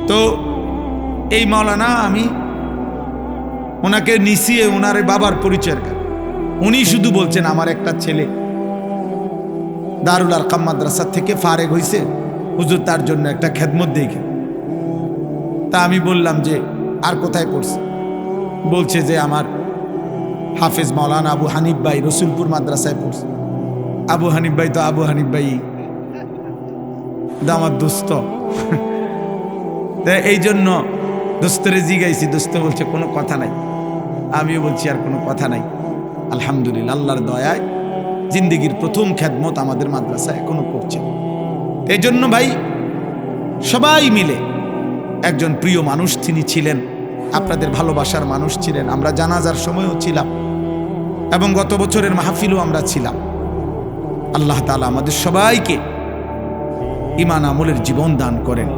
তো এই মাওলানা, আমি ওনাকে নিছিয়ে ওনার বাবার পরিচয়ের কারণে উনি শুধু বলছেন আমার একটা ছেলে দারুল আরকাম মাদ্রাসা থেকে ফারেগ হয়েছে, হুজুর তার জন্য একটা খেদমত দেখে। তা আমি বললাম যে আর কোথায় পড়ছে? বলছে যে আমার হাফেজ মাওলানা আবু হানিফ ভাই রসুলপুর মাদ্রাসায় পড়ছে। আবু হানিফ ভাই তো আবু হানিফ ভাই, আমার দোস্ত। এই জন্য দোস্তরে জিগাইছি, দোস্ত বলছে কোনো কথা নাই। আমিও বলছি আর কোনো কথা নাই। আলহামদুলিল্লাহ, আল্লাহর দয়ায় জিন্দেগির প্রথম খেদমত আমাদের মাদ্রাসায় এখনো করছে। এই জন্য ভাই সবাই মিলে, একজন প্রিয় মানুষ তিনি ছিলেন, আপনাদের ভালোবাসার মানুষ ছিলেন। আমরা জানাজার সময়ও ছিলাম এবং গত বছরের মাহফিলও আমরা ছিলাম। আল্লাহ তাআলা আমাদের সবাইকে ঈমান আমলের জীবন দান করেন।